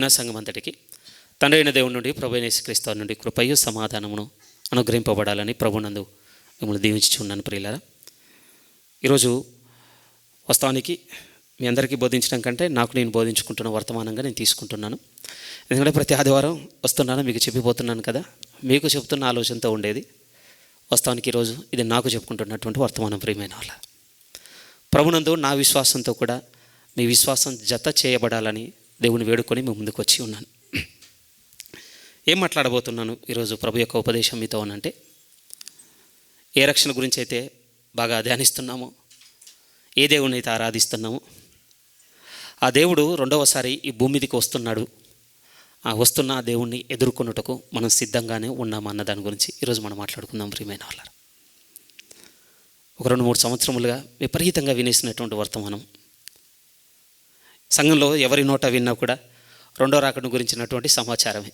నా సంఘం అంతటికి తండ్రి అయిన దేవుడి నుండి ప్రభు అయిన యేసుక్రీస్తు నుండి కృపయు సమాధానమును అనుగ్రహింపబడాలని ప్రభునందు మిమ్మల్ని దీవించుచున్నాను ప్రియులారా. ఈరోజు వాస్తవానికి మీ అందరికీ బోధించడం కంటే నాకు నేను బోధించుకుంటున్న వర్తమానంగా నేను తీసుకుంటున్నాను. ఎందుకంటే ప్రతి ఆదివారం వస్తున్నాను, మీకు చెప్పిపోతున్నాను కదా, మీకు చెప్తున్న ఆలోచనతో ఉండేది. వాస్తవానికి ఈరోజు ఇది నాకు చెప్పుకుంటున్నటువంటి వర్తమానం. ప్రియమైన వాళ్ళ ప్రభునందు నా విశ్వాసంతో కూడా మీ విశ్వాసం జత చేయబడాలని దేవుని వేడుకొని మీ ముందుకు వచ్చి ఉన్నాను. ఏం మాట్లాడబోతున్నాను ఈరోజు ప్రభు యొక్క ఉపదేశం మీతో అనంటే, ఏ రక్షణ గురించి అయితే బాగా ధ్యానిస్తున్నామో, ఏ దేవుని అయితే ఆరాధిస్తున్నామో, ఆ దేవుడు రెండవసారి ఈ భూమి మీదకి వస్తున్నాడు. ఆ వస్తున్న ఆ దేవుణ్ణి ఎదుర్కొన్నటకు మనం సిద్ధంగానే ఉన్నామన్న దాని గురించి ఈరోజు మనం మాట్లాడుకుందాం. ప్రియమైన వాళ్ళ ఒక 2-3 సంవత్సరములుగా విపరీతంగా వినేసినటువంటి వర్తమానం. సంఘంలో ఎవరి నోట విన్నా కూడా రెండో రాకడ గురించినటువంటి సమాచారమే.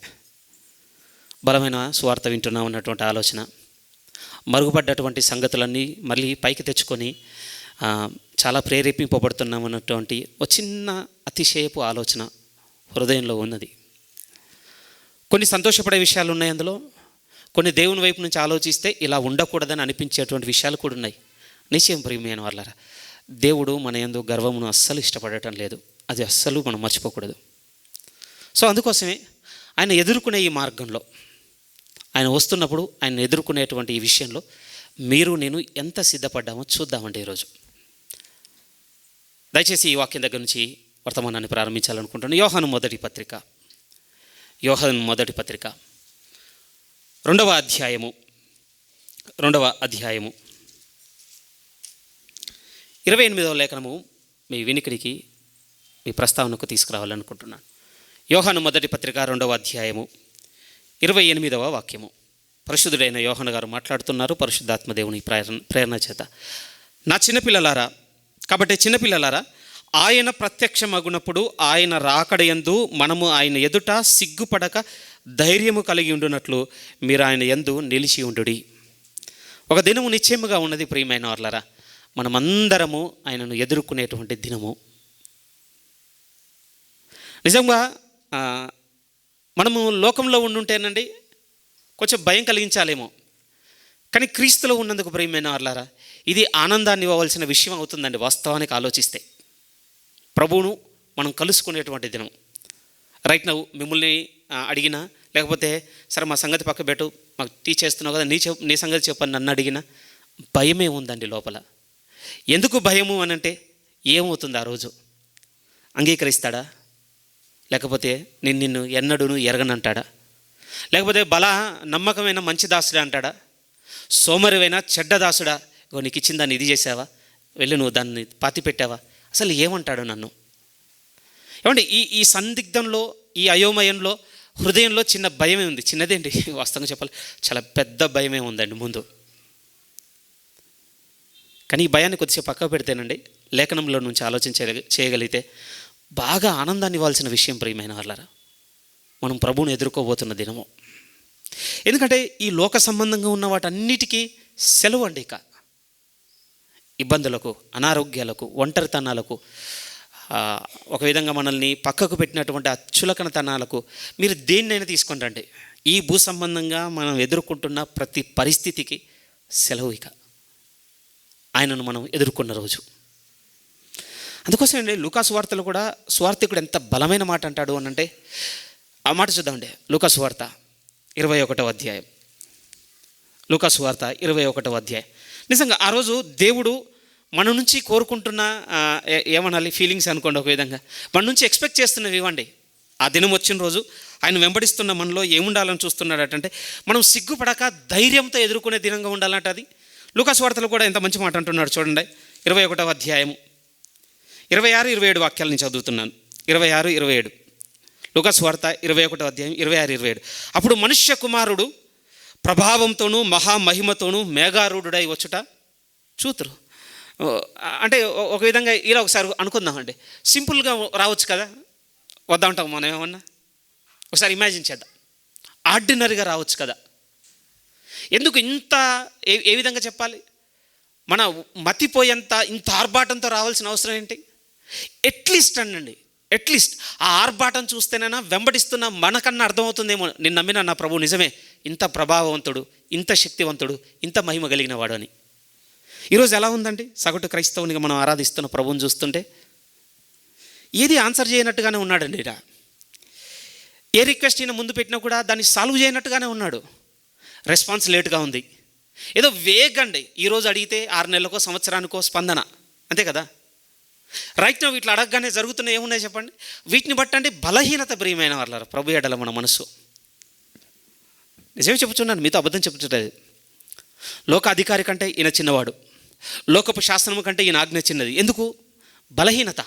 బలమైన సువార్త వింటున్నాం అన్నటువంటి ఆలోచన, మరుగుపడ్డటువంటి సంగతులన్నీ మళ్ళీ పైకి తెచ్చుకొని చాలా ప్రేరేపింపబడుతున్నాం అన్నటువంటి ఒక చిన్న అతిశయపు ఆలోచన హృదయంలో ఉన్నది. కొన్ని సంతోషపడే విషయాలు ఉన్నాయి అందులో, కొన్ని దేవుని వైపు నుంచి ఆలోచిస్తే ఇలా ఉండకూడదని అనిపించేటువంటి విషయాలు కూడా ఉన్నాయి. నిశ్చయం ప్రియమైన వాళ్ళారా, దేవుడు మన యందు గర్వమును అస్సలు ఇష్టపడటం లేదు. అది అస్సలు మనం మర్చిపోకూడదు. సో అందుకోసమే ఆయన ఎదుర్కొనే ఈ మార్గంలో, ఆయన వస్తున్నప్పుడు ఆయన ఎదుర్కొనేటువంటి ఈ విషయంలో మీరు నేను ఎంత సిద్ధపడ్డామో చూద్దామండి ఈరోజు. దయచేసి ఈ వాక్యం దగ్గర నుంచి వర్తమానాన్ని ప్రారంభించాలనుకుంటున్నాను. యోహాను మొదటి పత్రిక 2వ అధ్యాయము 28వ లేఖనము మీ వినికిడికి, మీ ప్రస్తావనకు తీసుకురావాలనుకుంటున్నాను. యోహాను మొదటి పత్రిక 2వ అధ్యాయము 28వ వాక్యము. పరిశుద్ధుడైన యోహాను గారు మాట్లాడుతున్నారు పరిశుద్ధాత్మదేవుని ప్రేరణ చేత. నా చిన్నపిల్లలారా, కాబట్టి చిన్నపిల్లలారా, ఆయన ప్రత్యక్షమగునప్పుడు ఆయన రాకడయందు మనము ఆయన ఎదుట సిగ్గుపడక ధైర్యము కలిగి ఉండునట్లు మీరు ఆయన యందు నిలిచి ఉండుడి. ఒక దినము నిశ్చయముగా ఉన్నది ప్రియమైన వాళ్ళారా, మనమందరము ఆయనను ఎదుర్కొనేటువంటి దినము. నిజంగా మనము లోకంలో ఉండుంటేనండి కొంచెం భయం కలిగించాలేమో, కానీ క్రీస్తులో ఉన్నందుకు ప్రియమైన వాళ్ళారా ఇది ఆనందాన్ని ఇవ్వవలసిన విషయం అవుతుందండి. వాస్తవానికి ఆలోచిస్తే ప్రభువును మనం కలుసుకునేటువంటి దినం. రైట్ నవ్వు మిమ్మల్ని అడిగినా, లేకపోతే సరే మా సంగతి పక్క పెట్టు, మాకు టీచ్ చేస్తున్నావు కదా, నీ సంగతి చెప్పని నన్ను అడిగినా భయమే ఉందండి లోపల. ఎందుకు భయము అనంటే ఏమవుతుంది ఆ రోజు? అంగీకరిస్తాడా? లేకపోతే నిన్ను ఎన్నడూను ఎరగనంటాడా? లేకపోతే నమ్మకమైన మంచి దాసుడా అంటాడా? సోమరివైనా చెడ్డ దాసుడా, నీకు ఇచ్చిన దాన్ని ఇది చేసావా, వెళ్ళి నువ్వు దాన్ని పాతి పెట్టావా, అసలు ఏమంటాడు నన్ను? ఏమంటే ఈ సందిగ్ధంలో, ఈ అయోమయంలో హృదయంలో చిన్న భయమే ఉంది. చిన్నదేంటి, వాస్తవంగా చెప్పాలి చాలా పెద్ద భయమే ఉందండి ముందు. కానీ ఈ భయాన్ని కొద్దిసేపు పక్కకు పెడితేనండి, లేఖనంలో నుంచి చేయగలిగితే బాగా ఆనందాన్ని ఇవ్వాల్సిన విషయం ప్రియమైన వాళ్ళారా, మనం ప్రభువుని ఎదుర్కోబోతున్న దినము. ఎందుకంటే ఈ లోక సంబంధంగా ఉన్న వాటన్నిటికీ సెలవు అండి. ఇక ఇబ్బందులకు, అనారోగ్యాలకు, ఒంటరితనాలకు, ఒక విధంగా మనల్ని పక్కకు పెట్టినటువంటి అచ్చులకనతనాలకు మీరు దేన్నైనా తీసుకొని రండి. ఈ భూ సంబంధంగా మనం ఎదుర్కొంటున్న ప్రతి పరిస్థితికి సెలవు ఇక ఆయనను మనం ఎదుర్కొన్న రోజు. అందుకోసం అండి లూకాసు వార్తలు కూడా సువార్తికుడు ఎంత బలమైన మాట అంటాడు అనంటే, ఆ మాట చూద్దామండి. లూకాసు వార్త 21వ అధ్యాయం. లూకాసు వార్త 21వ అధ్యాయం. నిజంగా ఆ రోజు దేవుడు మన నుంచి కోరుకుంటున్న ఏమనాలి, ఫీలింగ్స్ అనుకోండి, ఒక విధంగా మన నుంచి ఎక్స్పెక్ట్ చేస్తున్నవి ఇవ్వండి. ఆ దినం వచ్చిన రోజు ఆయన వెంబడిస్తున్న మనలో ఏముండాలని చూస్తున్నాడటంటే, మనం సిగ్గుపడక ధైర్యంతో ఎదుర్కొనే దినంగా ఉండాలంట. అది లూకాసు వార్తలు కూడా ఎంత మంచి మాట అంటున్నాడు చూడండి. 21వ అధ్యాయము 26-27 వాక్యాల నుంచి చదువుతున్నాను. 26-27 లూకాసు వార్త 21వ అధ్యాయం 26-27. అప్పుడు మనుష్య కుమారుడు ప్రభావంతోనూ మహామహిమతోనూ మేఘారూఢుడై వచ్చుట చూతురు. అంటే ఒక విధంగా ఇలా ఒకసారి అనుకుందామండి, సింపుల్గా రావచ్చు కదా, వద్దామంటాం మనం ఏమన్నా, ఒకసారి ఇమాజిన్ చేద్దాం, ఆర్డినరీగా రావచ్చు కదా. ఎందుకు ఇంత ఏ విధంగా చెప్పాలి, మన మతిపోయేంత ఇంత ఆర్భాటంతో రావాల్సిన అవసరం ఏంటి? అట్లీస్ట్ అనండి, అట్లీస్ట్ ఆ ఆర్భాటం చూస్తేనైనా వెంబడిస్తున్న మనకన్నా అర్థమవుతుందేమో, నేను నమ్మిన నా ప్రభు నిజమే, ఇంత ప్రభావవంతుడు, ఇంత శక్తివంతుడు, ఇంత మహిమ కలిగిన వాడు అని. ఈరోజు ఎలా ఉందండి సగటు క్రైస్తవునిగా మనం ఆరాధిస్తున్న ప్రభువుని చూస్తుంటే? ఏది ఆన్సర్ చేయనట్టుగానే ఉన్నాడండి. ఏ రిక్వెస్ట్ అయినా ముందు పెట్టినా కూడా దాన్ని సాల్వ్ చేయనట్టుగానే ఉన్నాడు. రెస్పాన్స్ లేట్గా ఉంది. ఏదో వేగ్ అండి. ఈరోజు అడిగితే 6 నెలలకో సంవత్సరానికో స్పందన, అంతే కదా. రైట్ నో వీటిలో అడగగానే జరుగుతున్నాయి ఏమున్నాయి చెప్పండి? వీటిని బట్టండి బలహీనత ప్రియమైన వాళ్ళ ప్రభు ఎడల మన మనసు. నిజమే చెప్పుచున్నాను, మీతో అబద్ధం చెప్పుచుంటుంది. లోక అధికారి కంటే ఈయన చిన్నవాడు, లోకపు శాసనము కంటే ఈయన ఆజ్ఞ చిన్నది. ఎందుకు? బలహీనత.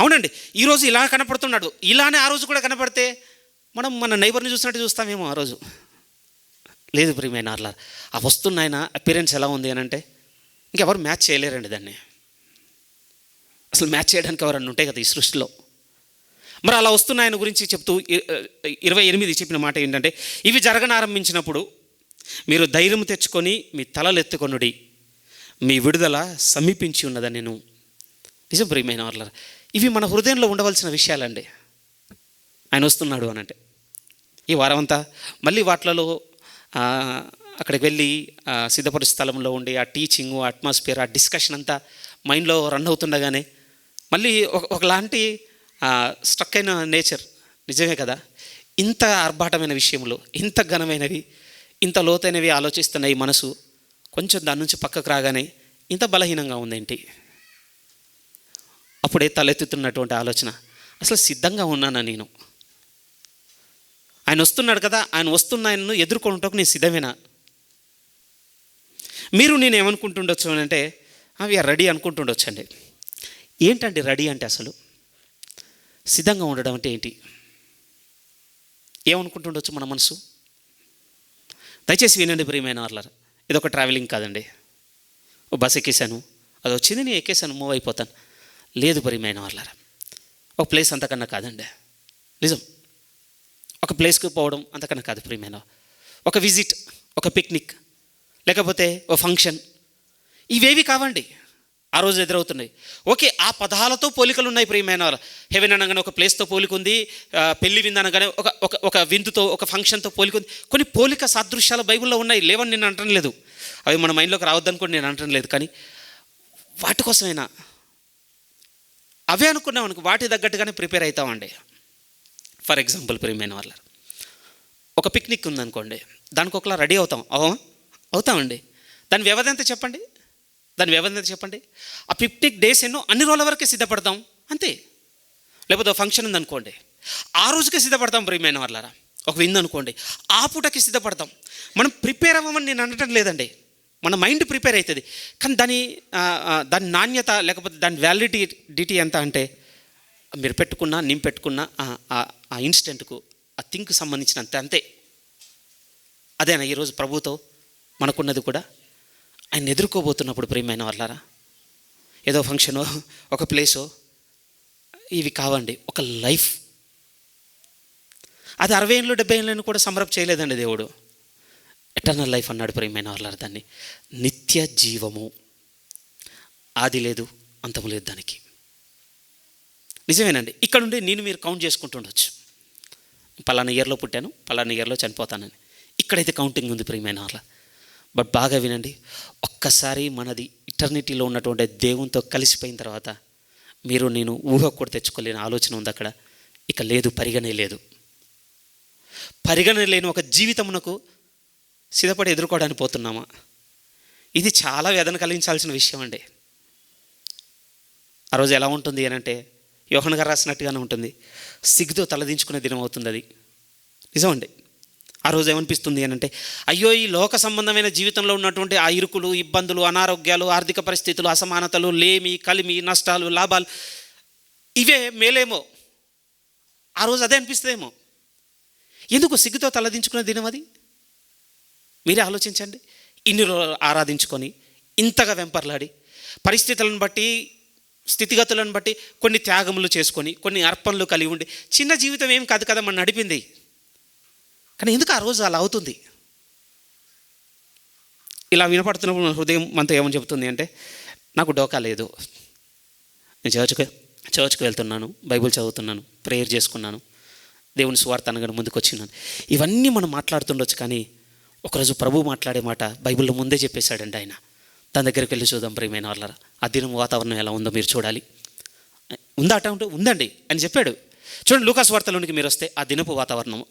అవునండి, ఈరోజు ఇలా కనపడుతున్నాడు, ఇలానే ఆ రోజు కూడా కనపడితే మనం మన నైబర్ని చూసినట్టు చూస్తామేమో ఆ రోజు. లేదు ప్రియమైన వాళ్ళ, ఆ వస్తున్న ఆయన అపిరెన్స్ ఎలా ఉంది అని అంటే ఇంకెవరు మ్యాచ్ చేయలేరండి దాన్ని. అసలు మ్యాచ్ చేయడానికి ఎవరన్నా ఉంటాయి కదా ఈ సృష్టిలో. మరి అలా వస్తున్న ఆయన గురించి చెప్తూ 28 చెప్పిన మాట ఏంటంటే, ఇవి జరగనారంభించినప్పుడు మీరు ధైర్యం తెచ్చుకొని మీ తలలు ఎత్తుకొనుడి, మీ విడుదల సమీపించి ఉన్నదని. నేను నిజం ప్రియమైన వాళ్ళ, ఇవి మన హృదయంలో ఉండవలసిన విషయాలండి. ఆయన వస్తున్నాడు అని అంటే ఈ వారం అంతా మళ్ళీ వాటిలలో అక్కడికి వెళ్ళి సిద్ధపడి స్థలంలో ఉండి ఆ టీచింగు, అట్మాస్ఫియర్, ఆ డిస్కషన్ అంతా మైండ్లో రన్ అవుతుండగానే మళ్ళీ ఒకలాంటి స్ట్రక్ అయిన నేచర్. నిజమే కదా, ఇంత ఆర్భాటమైన విషయంలో, ఇంత ఘనమైనవి, ఇంత లోతైనవి ఆలోచిస్తున్న ఈ మనసు కొంచెం దాని నుంచి పక్కకు రాగానే ఇంత బలహీనంగా ఉందేంటి? అప్పుడే తలెత్తుతున్నటువంటి ఆలోచన, అసలు సిద్ధంగా ఉన్నానా నేను? ఆయన వస్తున్నాడు కదా, ఆయన వస్తున్న ఆయనను ఎదుర్కొంటకు నేను సిద్ధమేనా? మీరు నేను ఏమనుకుంటుండొచ్చు అని అంటే వీఆర్ రెడీ అనుకుంటుండొచ్చు అండి. ఏంటండి రెడీ అంటే? అసలు సిద్ధంగా ఉండడం అంటే ఏంటి? ఏమనుకుంటుండొచ్చు మన మనసు? దయచేసి వినండి ప్రియమైన వాళ్ళారా, ఇదొక ట్రావెలింగ్ కాదండి. ఓ బస్ ఎక్కేసాను, అది వచ్చింది, నేను ఎక్కేసాను, మూవ్ అయిపోతాను. లేదు ప్రియమైన వాళ్ళారా, ఒక ప్లేస్ అంతకన్నా కాదండి. నిజం, ఒక ప్లేస్కి పోవడం అంతకన్నా కాదు ప్రియమైన. ఒక విజిట్, ఒక పిక్నిక్, లేకపోతే ఓ ఫంక్షన్, ఇవేవి కావండి ఆ రోజు ఎదురవుతున్నాయి. ఓకే, ఆ పదాలతో పోలికలు ఉన్నాయి ప్రియమైన వాళ్ళ. హెవెన్ అనగానే ఒక ప్లేస్తో పోలిక ఉంది, పెళ్లి విందు అనగానే ఒక విందుతో, ఒక ఫంక్షన్తో పోలిక ఉంది. కొన్ని పోలిక సాదృశ్యాలు బైబిల్లో ఉన్నాయి, లేవని నేను అంటం లేదు. అవి మన మైండ్లోకి రావద్దనుకోండి నేను అంటం లేదు. కానీ వాటి కోసమైనా అవే అనుకున్నాం అనుకో, వాటి తగ్గట్టుగానే ప్రిపేర్ అవుతామండి. ఫర్ ఎగ్జాంపుల్ ప్రియమైన వాళ్ళ, ఒక పిక్నిక్ ఉందనుకోండి, దానికి ఒకలా రెడీ అవుతామండి. దాని వ్యవధి ఎంత చెప్పండి? ఆ పిక్నిక్ డేస్ ఎన్నో, అన్ని రోజుల వరకే సిద్ధపడతాం అంతే. లేకపోతే ఒక ఫంక్షన్ ఉందనుకోండి, ఆ రోజుకే సిద్ధపడతాం ప్రియమైన వాళ్ళారా. ఒక విందు అనుకోండి, ఆ పూటకి సిద్ధపడతాం. మనం ప్రిపేర్ అవ్వమని నేను అనటం లేదండి, మన మైండ్ ప్రిపేర్ అవుతుంది. కానీ దాని నాణ్యత, లేకపోతే దాని వ్యాలిడిటీ ఎంత అంటే, మీరు పెట్టుకున్నా, నేను పెట్టుకున్నా ఆ ఇన్స్టెంట్కు, ఆ థింగ్కి సంబంధించినంత అంతే. అదేనా ఈరోజు ప్రభుతో మనకున్నది కూడా? ఆయన ఎదుర్కోబోతున్నప్పుడు ప్రియమైన వాళ్ళారా, ఏదో ఫంక్షనో, ఒక ప్లేసో, ఇవి కావండి, ఒక లైఫ్. అది 60 ఏళ్ళు 70 ఏళ్ళని కూడా సమరప్ చేయలేదండి దేవుడు. ఎటర్నల్ లైఫ్ అన్నాడు ప్రియమైన వాళ్ళారా. దాన్ని నిత్య జీవము, ఆది లేదు, అంతము లేదు దానికి. నిజమేనండి. ఇక్కడ నుండి మీరు కౌంట్ చేసుకుంటుండొచ్చు, పలానా ఇయర్లో పుట్టాను, పలానా ఇయర్లో చనిపోతానని. ఇక్కడైతే కౌంటింగ్ ఉంది ప్రియమైన వాళ్ళ. బట్ బాగా వినండి, ఒక్కసారి మనది ఇటర్నిటీలో ఉన్నటువంటి దేవునితో కలిసిపోయిన తర్వాత మీరు నేను ఊహ కూడా తెచ్చుకోలేని ఆలోచన ఉంది అక్కడ. ఇక లేదు, పరిగణే లేని ఒక జీవితమునకు సిద్ధపడి ఎదుర్కోవడానికి పోతున్నామా? ఇది చాలా వేదన కలిగించాల్సిన విషయం అండి. ఆ రోజు ఎలా ఉంటుంది అని అంటే, యోహన్ గారు రాసినట్టుగానే ఉంటుంది. సిగ్గుతో తలదించుకునే దినం అవుతుంది అది. నిజమండి. ఆ రోజు ఏమనిపిస్తుంది అని అంటే, అయ్యో, ఈ లోక సంబంధమైన జీవితంలో ఉన్నటువంటి ఆ ఇరుకులు, ఇబ్బందులు, అనారోగ్యాలు, ఆర్థిక పరిస్థితులు, అసమానతలు, లేమి, కలిమి, నష్టాలు, లాభాలు, ఇవే మేలేమో. ఆ రోజు అదే అనిపిస్తుందేమో. ఎందుకు సిగ్గుతో తలదించుకునే దినం అది? మీరే ఆలోచించండి. ఇన్ని రోజులు ఆరాధించుకొని, ఇంతగా వెంపర్లాడి, పరిస్థితులను బట్టి, స్థితిగతులను బట్టి కొన్ని త్యాగములు చేసుకొని, కొన్ని అర్పణలు కలిగి ఉండి, చిన్న జీవితం ఏం కాదు కదా మన నడిపింది. కానీ ఎందుకు ఆ రోజు అలా అవుతుంది? ఇలా వినపడుతున్నప్పుడు మన హృదయం మనతో ఏమని చెబుతుంది అంటే, నాకు డోకా లేదు, నేను చర్చకు చర్చ్కి వెళ్తున్నాను, బైబిల్ చదువుతున్నాను, ప్రేయర్ చేసుకున్నాను, దేవుని సువార్త అనగానే ముందుకు వచ్చినాను. ఇవన్నీ మనం మాట్లాడుతుండొచ్చు, కానీ ఒకరోజు ప్రభు మాట్లాడే మాట బైబిల్లో ముందే చెప్పేశాడండి ఆయన. తన దగ్గరికి వెళ్ళి చూద్దాం ప్రియమైన వాళ్ళరా, ఆ దినం వాతావరణం ఎలా ఉందో మీరు చూడాలి. ఉందా అట ఉంటే ఉందండి అని చెప్పాడు. చూడండి, లూకాసు వార్తలోనికి మీరు వస్తే ఆ దినపు వాతావరణము,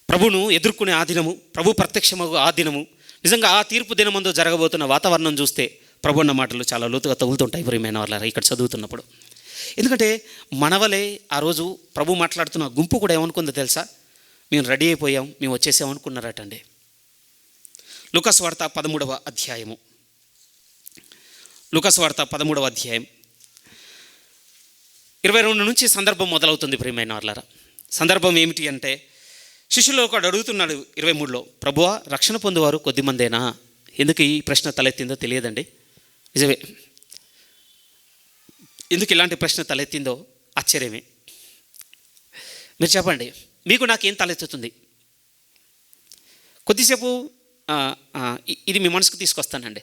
ప్రభును ఎదుర్కొనే ఆ దినము, ప్రభు ప్రత్యక్షమగు ఆ దినము, నిజంగా ఆ తీర్పు దినమందు జరగబోతున్న వాతావరణం చూస్తే ప్రభు అన్న మాటలు చాలా లోతుగా తగులుతుంటాయి ప్రియమైన వాళ్ళరా ఇక్కడ చదువుతున్నప్పుడు. ఎందుకంటే మనవలే ఆ రోజు ప్రభు మాట్లాడుతున్న గుంపు కూడా ఏమనుకుందో తెలుసా? మేము రెడీ అయిపోయాం, మేము వచ్చేసాం అనుకున్నారటండి. లూకాసు వార్త 13వ అధ్యాయము, లూకాసు వార్త 13వ అధ్యాయం 22 నుంచి సందర్భం మొదలవుతుంది ప్రియమైన వాళ్ళరా. సందర్భం ఏమిటి అంటే, శిష్యులు ఒకడు అడుగుతున్నాడు 23లో, ప్రభువా రక్షణ పొందేవారు కొద్దిమందేనా? ఎందుకు ఈ ప్రశ్న తలెత్తిందో తెలియదండి. నిజమే, ఎందుకు ఇలాంటి ప్రశ్న తలెత్తిందో ఆశ్చర్యమే. మీరు చెప్పండి, మీకు నాకేం తలెత్తుతుంది? కొద్దిసేపు ఇది మీ మనసుకు తీసుకొస్తానండి.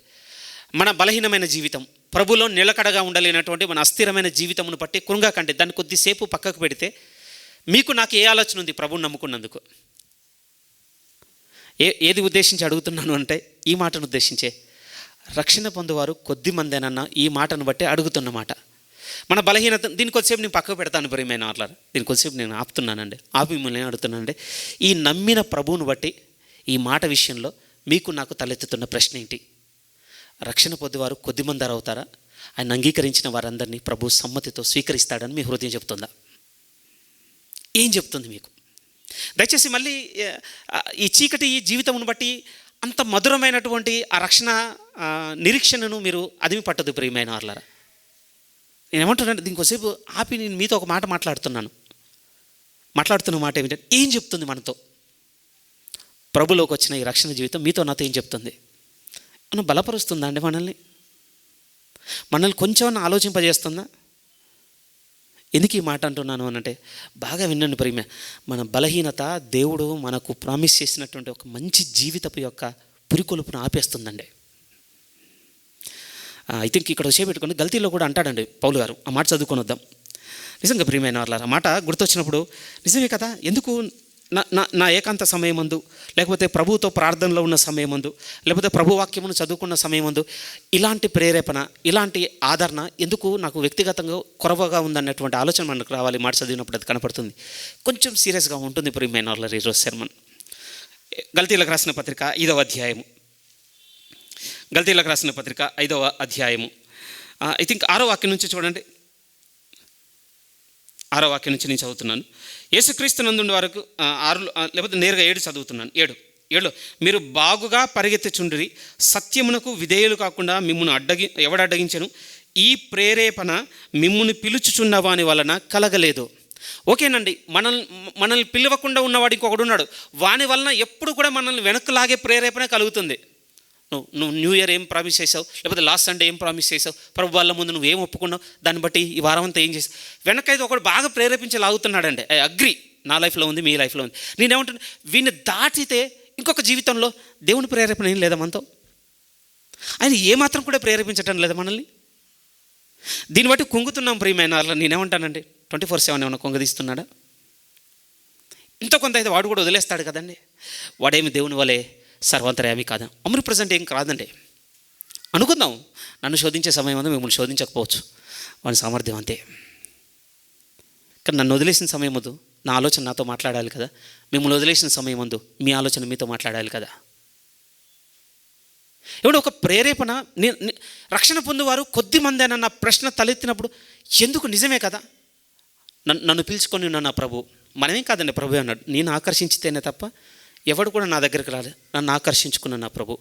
మన బలహీనమైన జీవితం, ప్రభులో నిలకడగా ఉండలేనటువంటి మన అస్థిరమైన జీవితమును బట్టి కృంగకండి, దాన్ని కొద్దిసేపు పక్కకు పెడితే మీకు నాకు ఏ ఆలోచన ఉంది ప్రభువుని నమ్ముకున్నందుకు? ఏది ఉద్దేశించి అడుగుతున్నాను అంటే, ఈ మాటను ఉద్దేశించే, రక్షణ పొందేవారు కొద్ది మందేనన్న ఈ మాటను బట్టి అడుగుతున్నమాట. మన బలహీనత దీని కొద్దిసేపు నేను పక్కకు పెడతాను ప్రియమైన వాళ్ళ, దీని కొద్దిసేపు నేను ఆపుతున్నానండి. ఆపి మిమ్మల్ని అడుగుతున్నానండి, ఈ నమ్మిన ప్రభువును బట్టి ఈ మాట విషయంలో మీకు నాకు తలెత్తుతున్న ప్రశ్న ఏంటి? రక్షణ పొందేవారు కొద్దిమంది అవుతారా? ఆయన అంగీకరించిన వారందరినీ ప్రభు సమ్మతితో స్వీకరిస్తాడని మీ హృదయం చెప్తుందా? ఏం చెప్తుంది మీకు? దయచేసి మళ్ళీ ఈ చీకటి ఈ జీవితమును బట్టి అంత మధురమైనటువంటి ఆ రక్షణ నిరీక్షణను మీరు అదిమి పట్టదు ప్రియమైన వాళ్ళారా. నేను ఏమంటున్నాను, దీనికోసేపు ఆపి నేను మీతో ఒక మాట మాట్లాడుతున్న మాట ఏమిటంటే, ఏం చెప్తుంది మనతో? ప్రభులోకి వచ్చిన ఈ రక్షణ జీవితం మీతో నాతో ఏం చెప్తుంది? మనం బలపరుస్తుందా అండి? మనల్ని కొంచెం ఆలోచింపజేస్తుందా? ఎందుకు ఈ మాట అంటున్నాను అనంటే, బాగా వినండి ప్రియమ, మన బలహీనత దేవుడు మనకు ప్రామిస్ చేసినటువంటి ఒక మంచి జీవితపు యొక్క పురికొలుపును ఆపేస్తుందండి. ఐ థింక్ ఇక్కడ చేపెట్టుకుని గల్తీలో కూడా అంటాడండి పౌలు గారు. ఆ మాట చదువుకొని వద్దాం. నిజంగా ప్రియమైన వాళ్ళ ఆ మాట గుర్తొచ్చినప్పుడు నిజమే కదా, ఎందుకు నా ఏకాంత సమయమందు, లేకపోతే ప్రభువుతో ప్రార్థనలో ఉన్న సమయమందు, లేకపోతే ప్రభు వాక్యమును చదువుకున్న సమయమందు ఇలాంటి ప్రేరేపణ, ఇలాంటి ఆదరణ ఎందుకు నాకు వ్యక్తిగతంగా కొరవగా ఉందన్నటువంటి ఆలోచన మనకు రావాలి. మాట చదివినప్పుడు అది కనపడుతుంది. కొంచెం సీరియస్గా ఉంటుంది ప్రియమైన వాళ్ళ ఈరోజు సెర్మన్. గల్తీలకు రాసిన పత్రిక 5వ అధ్యాయము, గల్తీలకు రాసిన పత్రిక 5వ అధ్యాయము ఐ థింక్ 6వ వాక్యం నుంచి చూడండి. 6వ వాక్యం నుంచి నేను చదువుతున్నాను. యేసుక్రీస్తు నందుండి వరకు 6 లేకపోతే నేరుగా 7 చదువుతున్నాను. 7 మీరు బాగుగా పరిగెత్తుచుండిరి, సత్యమునకు విధేయులు కాకుండా మిమ్మును ఎవడడ్డగించెను? ఈ ప్రేరేపణ మిమ్ముని పిలుచుచున్న వాని వలన కలగలేదు. ఓకేనండి, మనల్ని పిలవకుండా ఉన్నవాడు ఇంకొకడు ఉన్నాడు, వాని వలన ఎప్పుడు కూడా మనల్ని వెనక్కి లాగే ప్రేరేపణ కలుగుతుంది. నువ్వు న్యూ ఇయర్ ఏం ప్రామిస్ చేసావు, లేకపోతే లాస్ట్ సండే ఏం ప్రామిస్ చేసావు, ప్రభు వాళ్ళ ముందు నువ్వేం ఒప్పుకున్నావు, దాన్ని బట్టి ఈ వారం అంతా ఏం చేసావు, వెనకైతే ఒకడు బాగా ప్రేరేపించి లాగుతున్నాడండి. ఐ అగ్రి, నా లైఫ్లో ఉంది, మీ లైఫ్లో ఉంది. నేనేమంటున్నా, వీడిని దాటితే ఇంకొక జీవితంలో దేవుని ప్రేరేపణ ఏం లేదా మనతో? ఆయన ఏమాత్రం కూడా ప్రేరేపించటం లేదా మనల్ని? దీన్ని బట్టి కుంగుతున్నాం ప్రియమైన వాళ్ళ. నేనేమంటానండి, 24/7 ఏమన్నా కుంగదీస్తున్నాడా? ఇంత కొంత అయితే వాడు కూడా వదిలేస్తాడు కదండి. వాడేమి దేవుని వలే సర్వంతర్యామి కాదా, అమరు ప్రజెంట్ ఏం కాదండి. అనుకుందాం, నన్ను శోధించే సమయం అంతా మిమ్మల్ని శోధించకపోవచ్చు, వాని సామర్థ్యం అంతే. కానీ నన్ను వదిలేసిన సమయం వద్దు నా ఆలోచన నాతో మాట్లాడాలి కదా, మిమ్మల్ని వదిలేసిన సమయం ముందు మీ ఆలోచన మీతో మాట్లాడాలి కదా. ఇప్పుడు ఒక ప్రేరేపణ, రక్షణ పొందేవారు కొద్దిమంది అన్న ప్రశ్న తలెత్తినప్పుడు ఎందుకు? నిజమే కదా, నన్ను పిలుచుకొని ఉన్న నా ప్రభు, మనమేం కాదండి, ప్రభు అన్నాడు, నేను ఆకర్షించితేనే తప్ప ఎవడు కూడా నా దగ్గరికి రాలేదు. నన్ను ఆకర్షించుకున్న నా ప్రభు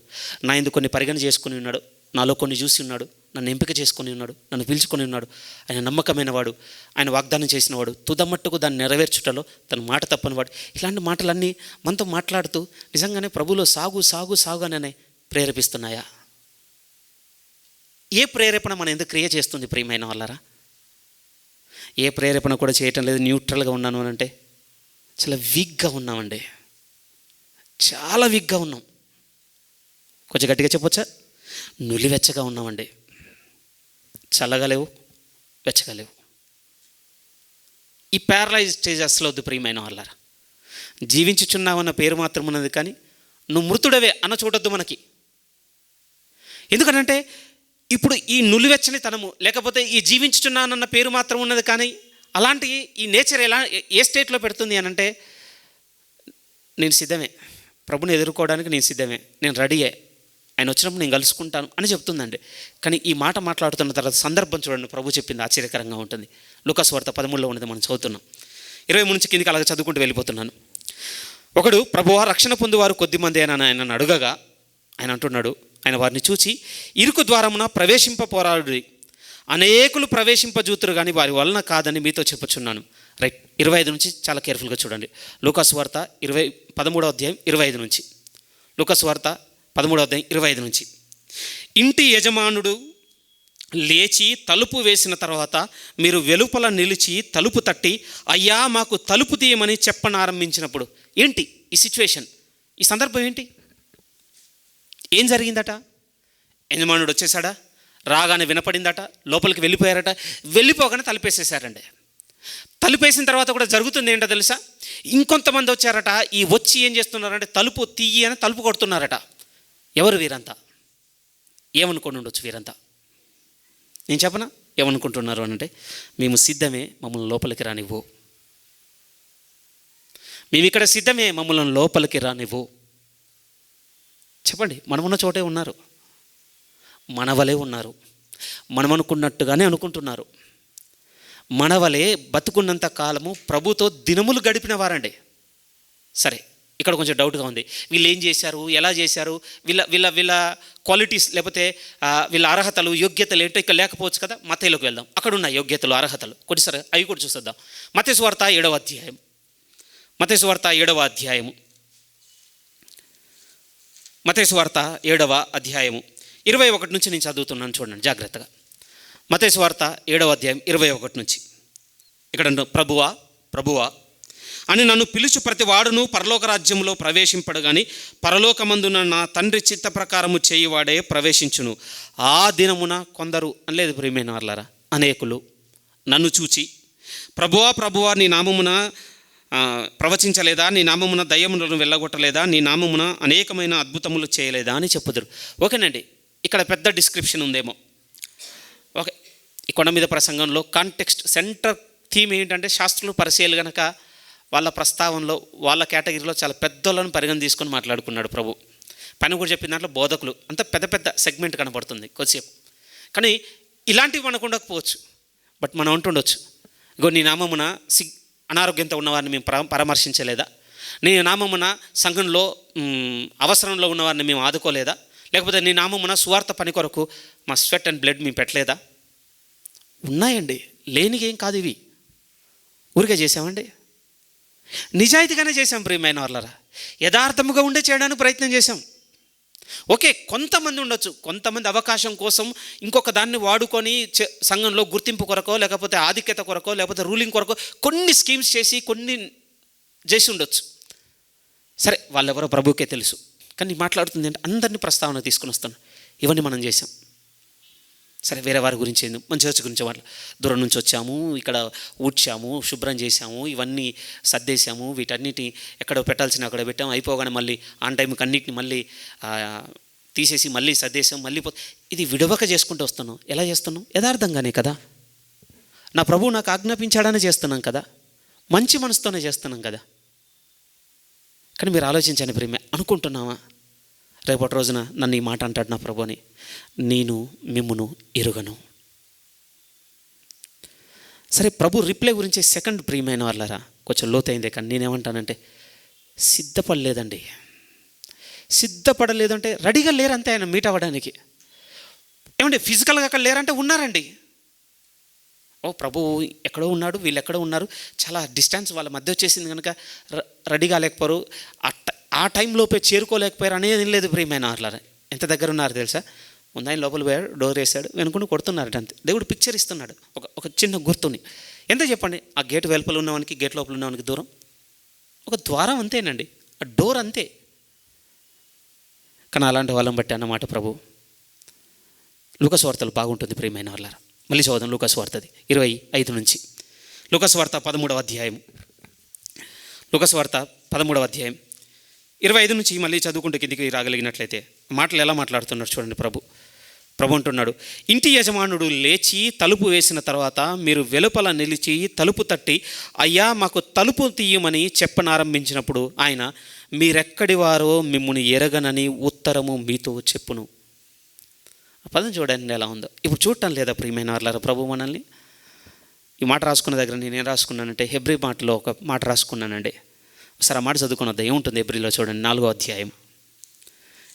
నా ఎందుకు కొన్ని పరిగణ చేసుకుని ఉన్నాడు, నాలో కొన్ని చూసి ఉన్నాడు, నన్ను ఎంపిక చేసుకొని ఉన్నాడు, నన్ను పిలుచుకొని ఉన్నాడు. ఆయన నమ్మకమైన వాడు, ఆయన వాగ్దానం చేసినవాడు, తుదమట్టుకు దాన్ని నెరవేర్చుటలో తన మాట తప్పనివాడు. ఇలాంటి మాటలన్నీ మనతో మాట్లాడుతూ నిజంగానే ప్రభులో సాగు సాగు సాగు అనే ప్రేరేపిస్తున్నాయా? ఏ ప్రేరేపణ మన ఎందుకు క్రియ చేస్తుంది ప్రియమైన వాళ్ళరా? ఏ ప్రేరేపణ కూడా చేయటం లేదు. న్యూట్రల్గా ఉన్నాను అని అంటే చాలా వీక్గా ఉన్నామండి, చాలా వీక్గా ఉన్నాం. కొంచెం గట్టిగా చెప్పొచ్చా? నులివెచ్చగా ఉన్నామండి, చల్లగా లేవు, వెచ్చగలేవు. ఈ ప్యారలైజ్ స్టేజెస్లో వద్దు ప్రియమైన వాళ్ళారా. జీవించుచున్నావన్న పేరు మాత్రం ఉన్నది, కానీ నువ్వు మృతుడవే అన్న చూడొద్దు మనకి. ఎందుకంటే ఇప్పుడు ఈ నులివెచ్చని తనము, లేకపోతే ఈ జీవించుచున్నానన్న పేరు మాత్రం ఉన్నది, కానీ అలాంటి ఈ నేచర్ ఎలా ఏ స్టేట్లో పెడుతుంది అని అంటే, నేను సిద్ధమే, ప్రభుని ఎదుర్కోవడానికి నేను సిద్ధమే, నేను రెడీయే, ఆయన వచ్చినప్పుడు నేను కలుసుకుంటాను అని చెప్తుందండి. కానీ ఈ మాట మాట్లాడుతున్న తర్వాత సందర్భం చూడండి, ప్రభు చెప్పింది ఆశ్చర్యకరంగా ఉంటుంది. లూకాసు వార్త 13లో ఉన్నది మనం చదువుతున్నాం. 23 నుంచి కిందికి అలాగే చదువుకుంటూ వెళ్ళిపోతున్నాను. ఒకడు, ప్రభువా రక్షణ పొందువారు కొద్దిమంది అని ఆయనను అడుగగా, ఆయన అంటున్నాడు, ఆయన వారిని చూచి, ఇరుకు ద్వారమున ప్రవేశింపపోరాడు, అనేకులు ప్రవేశింపజూతురు కానీ వారి వలన కాదని మీతో చెప్పుచున్నాను. రైట్. 25 నుంచి చాలా కేర్ఫుల్గా చూడండి. లూకాసు వార్త 13వ అధ్యాయం 25 నుంచి. లూకాసు వార్త 13వ అధ్యాయం 25 నుంచి. ఇంటి యజమానుడు లేచి తలుపు వేసిన తర్వాత మీరు వెలుపల నిలిచి తలుపు తట్టి, అయ్యా మాకు తలుపు తీయమని చెప్పనారంభించినప్పుడు. ఏంటి ఈ సిచ్యువేషన్, ఈ సందర్భం ఏంటి, ఏం జరిగిందట? యజమానుడు వచ్చేసాడా, రాగానే వినపడిందట, లోపలికి వెళ్ళిపోయారట, వెళ్ళిపోగానే తలుపేసేసారండి. తలుపేసిన తర్వాత కూడా జరుగుతుంది ఏంటో తెలుసా? ఇంకొంతమంది వచ్చారట. ఈ వచ్చి ఏం చేస్తున్నారంటే తలుపు తీయి అని తలుపు కొడుతున్నారట. ఎవరు వీరంతా? ఏమనుకొని ఉండొచ్చు వీరంతా? నేను చెప్పనా ఏమనుకుంటున్నారు అని అంటే, మేము సిద్ధమే, మమ్మల్ని లోపలికి రానివ్వు, మేము ఇక్కడ సిద్ధమే, మమ్మల్ని లోపలికి రానివ్వు. చెప్పండి, మనమున్న చోటే ఉన్నారు, మనవలే ఉన్నారు, మనం అనుకున్నట్టుగానే అనుకుంటున్నారు. మనవలే బతుకున్నంత కాలము ప్రభుతో దినములు గడిపిన వారండి. సరే, ఇక్కడ కొంచెం డౌట్గా ఉంది. వీళ్ళు ఏం చేశారు, ఎలా చేశారు, వీళ్ళ వీళ్ళ వీళ్ళ క్వాలిటీస్, లేకపోతే వీళ్ళ అర్హతలు, యోగ్యతలు ఏంటో ఇక్కడ లేకపోవచ్చు కదా. మత్తయిలోకి వెళ్దాం, అక్కడ ఉన్న యోగ్యతలు, అర్హతలు కొన్నిసారి అవి కూడా చూసేద్దాం. మత్తయి సువార్త 7వ అధ్యాయం. మత్తయి సువార్త 7వ అధ్యాయము. మత్తయి సువార్త 7వ అధ్యాయము 21 నుంచి నేను చదువుతున్నాను, చూడండి జాగ్రత్తగా. మత్తయి సువార్త 7వ అధ్యాయం 21 నుంచి. ఇక్కడ ప్రభువా ప్రభువా అని నన్ను పిలుచు ప్రతి వాడును పరలోక రాజ్యంలో ప్రవేశింపడు కానీ పరలోకమందున నా తండ్రి చిత్త ప్రకారము చేయువాడే ప్రవేశించును. ఆ దినమున కొందరు అనలేదు ప్రియమైన వారలారా, అనేకులు నన్ను చూచి, ప్రభువా ప్రభువా నీ నామమున ప్రవచించలేదా, నీ నామమున దయ్యములను వెళ్ళగొట్టలేదా, నీ నామమున అనేకమైన అద్భుతములు చేయలేదా అని చెప్పుదురు. ఓకేనండి, ఇక్కడ పెద్ద డిస్క్రిప్షన్ ఉందేమో. ఓకే, ఈ కొండ మీద ప్రసంగంలో కాంటెక్స్ట్ సెంటర్ థీమ్ ఏంటంటే, శాస్త్రులు పరిశీలు కనుక వాళ్ళ ప్రస్తావనలో వాళ్ళ కేటగిరీలో చాలా పెద్దోళ్ళను పరిగణ తీసుకొని మాట్లాడుకున్నాడు ప్రభు. పని కూడా చెప్పిన దాంట్లో బోధకులు అంత పెద్ద పెద్ద సెగ్మెంట్ కనబడుతుంది కొద్దిసేపు. కానీ ఇలాంటివి మనకు ఉండకపోవచ్చు, బట్ మనం ఉంటుండొచ్చు. ఇగో నీ నామమున అనారోగ్యంతో ఉన్నవారిని మేము పరామర్శించలేదా, నీ నామమున సంఘంలో అవసరంలో ఉన్నవారిని మేము ఆదుకోలేదా, లేకపోతే నీ నామమున సువార్త పని కొరకు మా స్వెట్ అండ్ బ్లడ్ మేము పెట్టలేదా? ఉన్నాయండి, లేనికేం కాదు. ఇవి ఊరికే చేసామండి, నిజాయితీగానే చేసాం ప్రియమైన వాళ్ళరా, యథార్థముగా ఉండే చేయడానికి ప్రయత్నం చేశాం. ఓకే, కొంతమంది ఉండొచ్చు, కొంతమంది అవకాశం కోసం ఇంకొక దాన్ని వాడుకొని సంఘంలో గుర్తింపు కొరకో, లేకపోతే ఆధిక్యత కొరకో, లేకపోతే రూలింగ్ కొరకో కొన్ని స్కీమ్స్ చేసి కొన్ని చేసి ఉండొచ్చు. సరే, వాళ్ళెవరో ప్రభుకే తెలుసు. కానీ మాట్లాడుతుంది అంటే అందరినీ ప్రస్తావన తీసుకుని వస్తాను. ఇవన్నీ మనం చేసాం. సరే, వేరే వారి గురించి ఏంది, మన చర్చ్ గురించి వాళ్ళు దూరం నుంచి వచ్చాము, ఇక్కడ ఊడ్చాము, శుభ్రం చేసాము, ఇవన్నీ సర్దేశాము, వీటన్నిటి ఎక్కడో పెట్టాల్సిన అక్కడ పెట్టాము, అయిపోగానే మళ్ళీ ఆన్ టైంకి అన్నిటిని మళ్ళీ తీసేసి మళ్ళీ సర్దేశాం, మళ్ళీ ఇది విడవక చేసుకుంటూ వస్తున్నాం. ఎలా చేస్తున్నాం? యథార్థంగానే కదా, నా ప్రభువు నాకు ఆజ్ఞాపించాడని చేస్తున్నాం కదా, మంచి మనసుతోనే చేస్తున్నాం కదా. కానీ మీరు ఆలోచించండి ప్రియమే, అనుకుంటున్నావా రేపటి రోజున నన్ను ఈ మాట అంటాడు నా ప్రభు అని, నేను మిమ్మును ఎరుగను. సరే, ప్రభు రిప్లై గురించి సెకండ్ ప్రియమైన వాళ్ళరా కొంచెం లోతైందే. కానీ నేనేమంటానంటే, సిద్ధపడలేదండి. సిద్ధపడలేదంటే రెడీగా లేరంతే ఆయన మీట్ అవ్వడానికి. ఏమంటే ఫిజికల్గా అక్కడ లేరంటే ఉన్నారండి. ఓ ప్రభువు ఎక్కడో ఉన్నాడు, వీళ్ళు ఎక్కడో ఉన్నారు, చాలా డిస్టెన్స్ వాళ్ళ మధ్య వచ్చేసింది కనుక రెడీగా లేకపోరు, ఆ టైంలోపే చేరుకోలేకపోయారు అనేది లేదు ప్రియమైన వాళ్ళరా. ఎంత దగ్గర ఉన్నారు తెలుసా? ముందు ఆయన లోపల పోయాడు, డోర్ వేసాడు, వెనుకొని కొడుతున్నారట అంతే. దేవుడు పిక్చర్ ఇస్తున్నాడు, ఒక చిన్న గుర్తుని. ఎంత చెప్పండి, ఆ గేట్ వెలుపల ఉన్నవానికి గేట్ లోపల ఉన్నవానికి దూరం ఒక ద్వారం అంతేనండి, ఆ డోర్ అంతే. కానీ అలాంటి వాళ్ళని బట్టి అన్నమాట ప్రభు. లూకాసు వార్తలు బాగుంటుంది ప్రియమైన వాళ్ళారా. మళ్ళీ చదువుదాం లూకాసు వార్తది 25 నుంచి. లూకాసు వార్త 13వ అధ్యాయం, లూకాసు వార్త 13వ అధ్యాయం 25 నుంచి మళ్ళీ చదువుకుంటూ కిందికి రాగలిగినట్లయితే మాటలు ఎలా మాట్లాడుతున్నాడు చూడండి. ప్రభు అంటున్నాడు, ఇంటి యజమానుడు లేచి తలుపు వేసిన తర్వాత మీరు వెలుపల నిలిచి తలుపు తట్టి, అయ్యా మాకు తలుపు తీయమని చెప్పనారంభించినప్పుడు ఆయన, మీరెక్కడి వారో మిమ్ముని ఎరగనని ఉత్తరము మీతో చెప్పును. ఆ పదం చూడండి ఎలా ఉందో. ఇప్పుడు చూడటం లేదా ప్రియమైన వాళ్ళారా ప్రభు మనల్ని? ఈ మాట రాసుకున్న దగ్గర నేనేం రాసుకున్నానంటే హెబ్రీ మాటలో ఒక మాట రాసుకున్నానండి. ఒకసారి ఆ మాట చదువుకున్న వద్ద ఏముంటుంది హెబ్రీలో చూడండి. 4వ అధ్యాయం,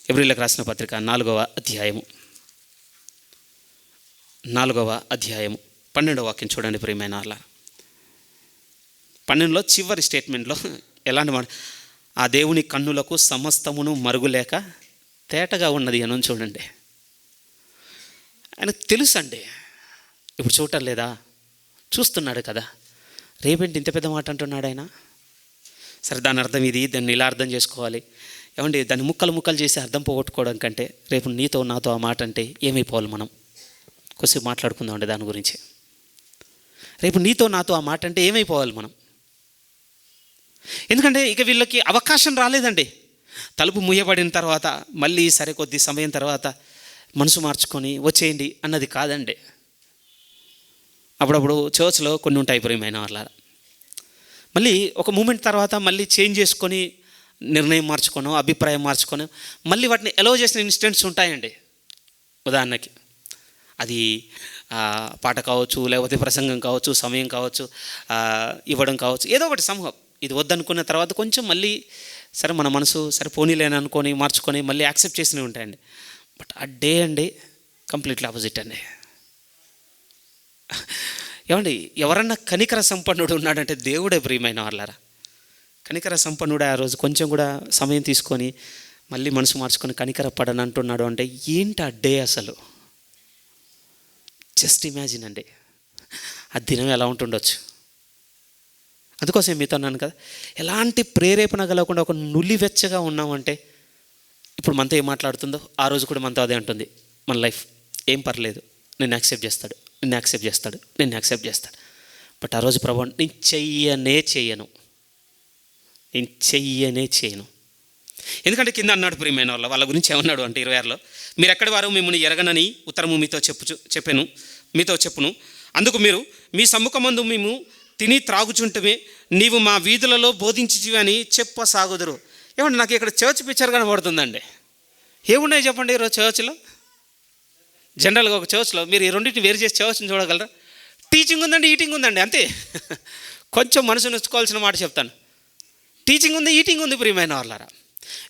హెబ్రీలకు రాసిన పత్రిక 4వ అధ్యాయము 12వ వాక్యం చూడండి ప్రియమైన వాళ్ళ. 12లో చివరి స్టేట్మెంట్లో ఎలాంటి మాట, ఆ దేవుని కన్నులకు సమస్తమును మరుగులేక తేటగా ఉన్నది అని చూడండి. ఆయనకు తెలుసు అండి. ఇప్పుడు చూడటం లేదా? చూస్తున్నాడు కదా. రేపేంటి ఇంత పెద్ద మాట అంటున్నాడు ఆయన? సరే, దాని అర్థం ఇది, దాన్ని ఇలా అర్థం చేసుకోవాలి. ఏమండి, దాన్ని ముక్కలు చేసి అర్థం పోగొట్టుకోవడం కంటే రేపు నీతో నాతో ఆ మాట అంటే ఏమైపోవాలి? మనం కొద్దిసేపు మాట్లాడుకుందాం అండి దాని గురించి. రేపు నీతో నాతో ఆ మాట అంటే ఏమైపోవాలి మనం? ఎందుకంటే ఇక వీళ్ళకి అవకాశం రాలేదండి. తలుపు మూయబడిన తర్వాత మళ్ళీ సరే కొద్ది సమయం తర్వాత మనసు మార్చుకొని వచ్చేయండి అన్నది కాదండి. అప్పుడప్పుడు చర్చ్లో కొన్ని ఉంటాయి ప్రియమైన వాళ్ళ. మళ్ళీ ఒక మూమెంట్ తర్వాత మళ్ళీ చేంజ్ చేసుకొని నిర్ణయం మార్చుకోను, అభిప్రాయం మార్చుకొని మళ్ళీ వాటిని ఎలో చేసిన ఇన్సిడెంట్స్ ఉంటాయండి. ఉదాహరణకి అది పాట కావచ్చు, లేకపోతే ప్రసంగం కావచ్చు, సమయం కావచ్చు, ఇవ్వడం కావచ్చు, ఏదో ఒకటి సంభవం. ఇది వద్దనుకున్న తర్వాత కొంచెం మళ్ళీ సరే మన మనసు సరే పోనీలేని అనుకొని మార్చుకొని మళ్ళీ యాక్సెప్ట్ చేసినవి ఉంటాయండి. బట్ ఆ డే అండి కంప్లీట్లీ ఆపోజిట్ అండి. ఏమండి, ఎవరన్నా కనికర సంపన్నుడు ఉన్నాడంటే దేవుడే ప్రియమైన వాళ్ళారా. కనికర సంపన్నుడే ఆ రోజు కొంచెం కూడా సమయం తీసుకొని మళ్ళీ మనసు మార్చుకొని కనికర పడని అంటున్నాడు అంటే ఏంటి ఆ డే అసలు? జస్ట్ ఇమాజిన్ అండి ఆ దినం ఎలా ఉంటుండొచ్చు. అందుకోసం మీతో అన్నాను కదా, ఎలాంటి ప్రేరేపణ కలగకుండా ఒక నులివెచ్చగా ఉన్నామంటే ఇప్పుడు మనతో ఏం మాట్లాడుతుందో ఆ రోజు కూడా మనతో అదే అంటుంది. మన లైఫ్ ఏం పర్లేదు, నేను యాక్సెప్ట్ చేస్తాడు. బట్ ఆ రోజు ప్రభు నేను చెయ్యను. ఎందుకంటే కింద అన్నాడు ప్రియమైన వాళ్ళ గురించి ఏమన్నాడు అంటే 26లో, మీరు ఎక్కడి వారు మిమ్మల్ని ఎరగనని ఉత్తరము మీతో చెప్పును. అందుకు మీరు మీ సమ్ముఖమందు మేము తిని త్రాగుచుంటమే నీవు మా వీధులలో బోధించివి అని చెప్పసాగుదురు. ఏమంటే నాకు ఇక్కడ చర్చ్ పిక్చర్ కనబడుతుందండి. ఏమున్నాయి చెప్పండి ఈరోజు చర్చ్లో? జనరల్గా ఒక చర్చ్లో మీరు ఈ రెండింటిని వేరు చేసి చర్చ్ని చూడగలరా? టీచింగ్ ఉందండి, ఈటింగ్ ఉందండి, అంతే. కొంచెం మనసు నొచ్చుకోవాల్సిన మాట చెప్తాను. టీచింగ్ ఉంది, ఈటింగ్ ఉంది ప్రియమైన వాళ్ళారా.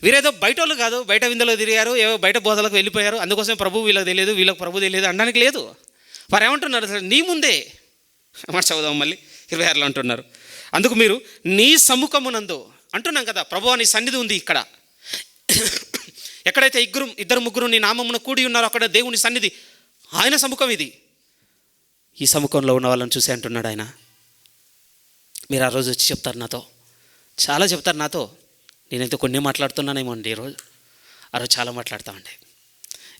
వీరేదో బయట వాళ్ళు కాదు, బయట విందులో తిరిగారు, ఏవో బయట బోధలకు వెళ్ళిపోయారు, అందుకోసం ప్రభు వీళ్ళకి తెలియదు, వీళ్ళకి ప్రభు తెలియదు అనడానికి లేదు. వారు ఏమంటున్నారు అసలు? నీ ముందే మాట చదువుదాం మళ్ళీ 26లో అంటున్నారు, అందుకు మీరు నీ సమ్ముఖమునందు అంటున్నాం కదా, ప్రభు నీ సన్నిధి ఉంది ఇక్కడ. ఎక్కడైతే ఇద్దరు ముగ్గురు నీ నామమున కూడి ఉన్నారో అక్కడ దేవుని సన్నిధి, ఆయన సముఖం ఇది. ఈ సముఖంలో ఉన్న వాళ్ళని చూసి అంటున్నాడు ఆయన, మీరు ఆ రోజు వచ్చి చెప్తారు నాతో, చాలా చెప్తారు నాతో. నేనైతే కొన్ని మాట్లాడుతున్నానేమో అండి ఈరోజు, ఆ రోజు చాలా మాట్లాడతామండి.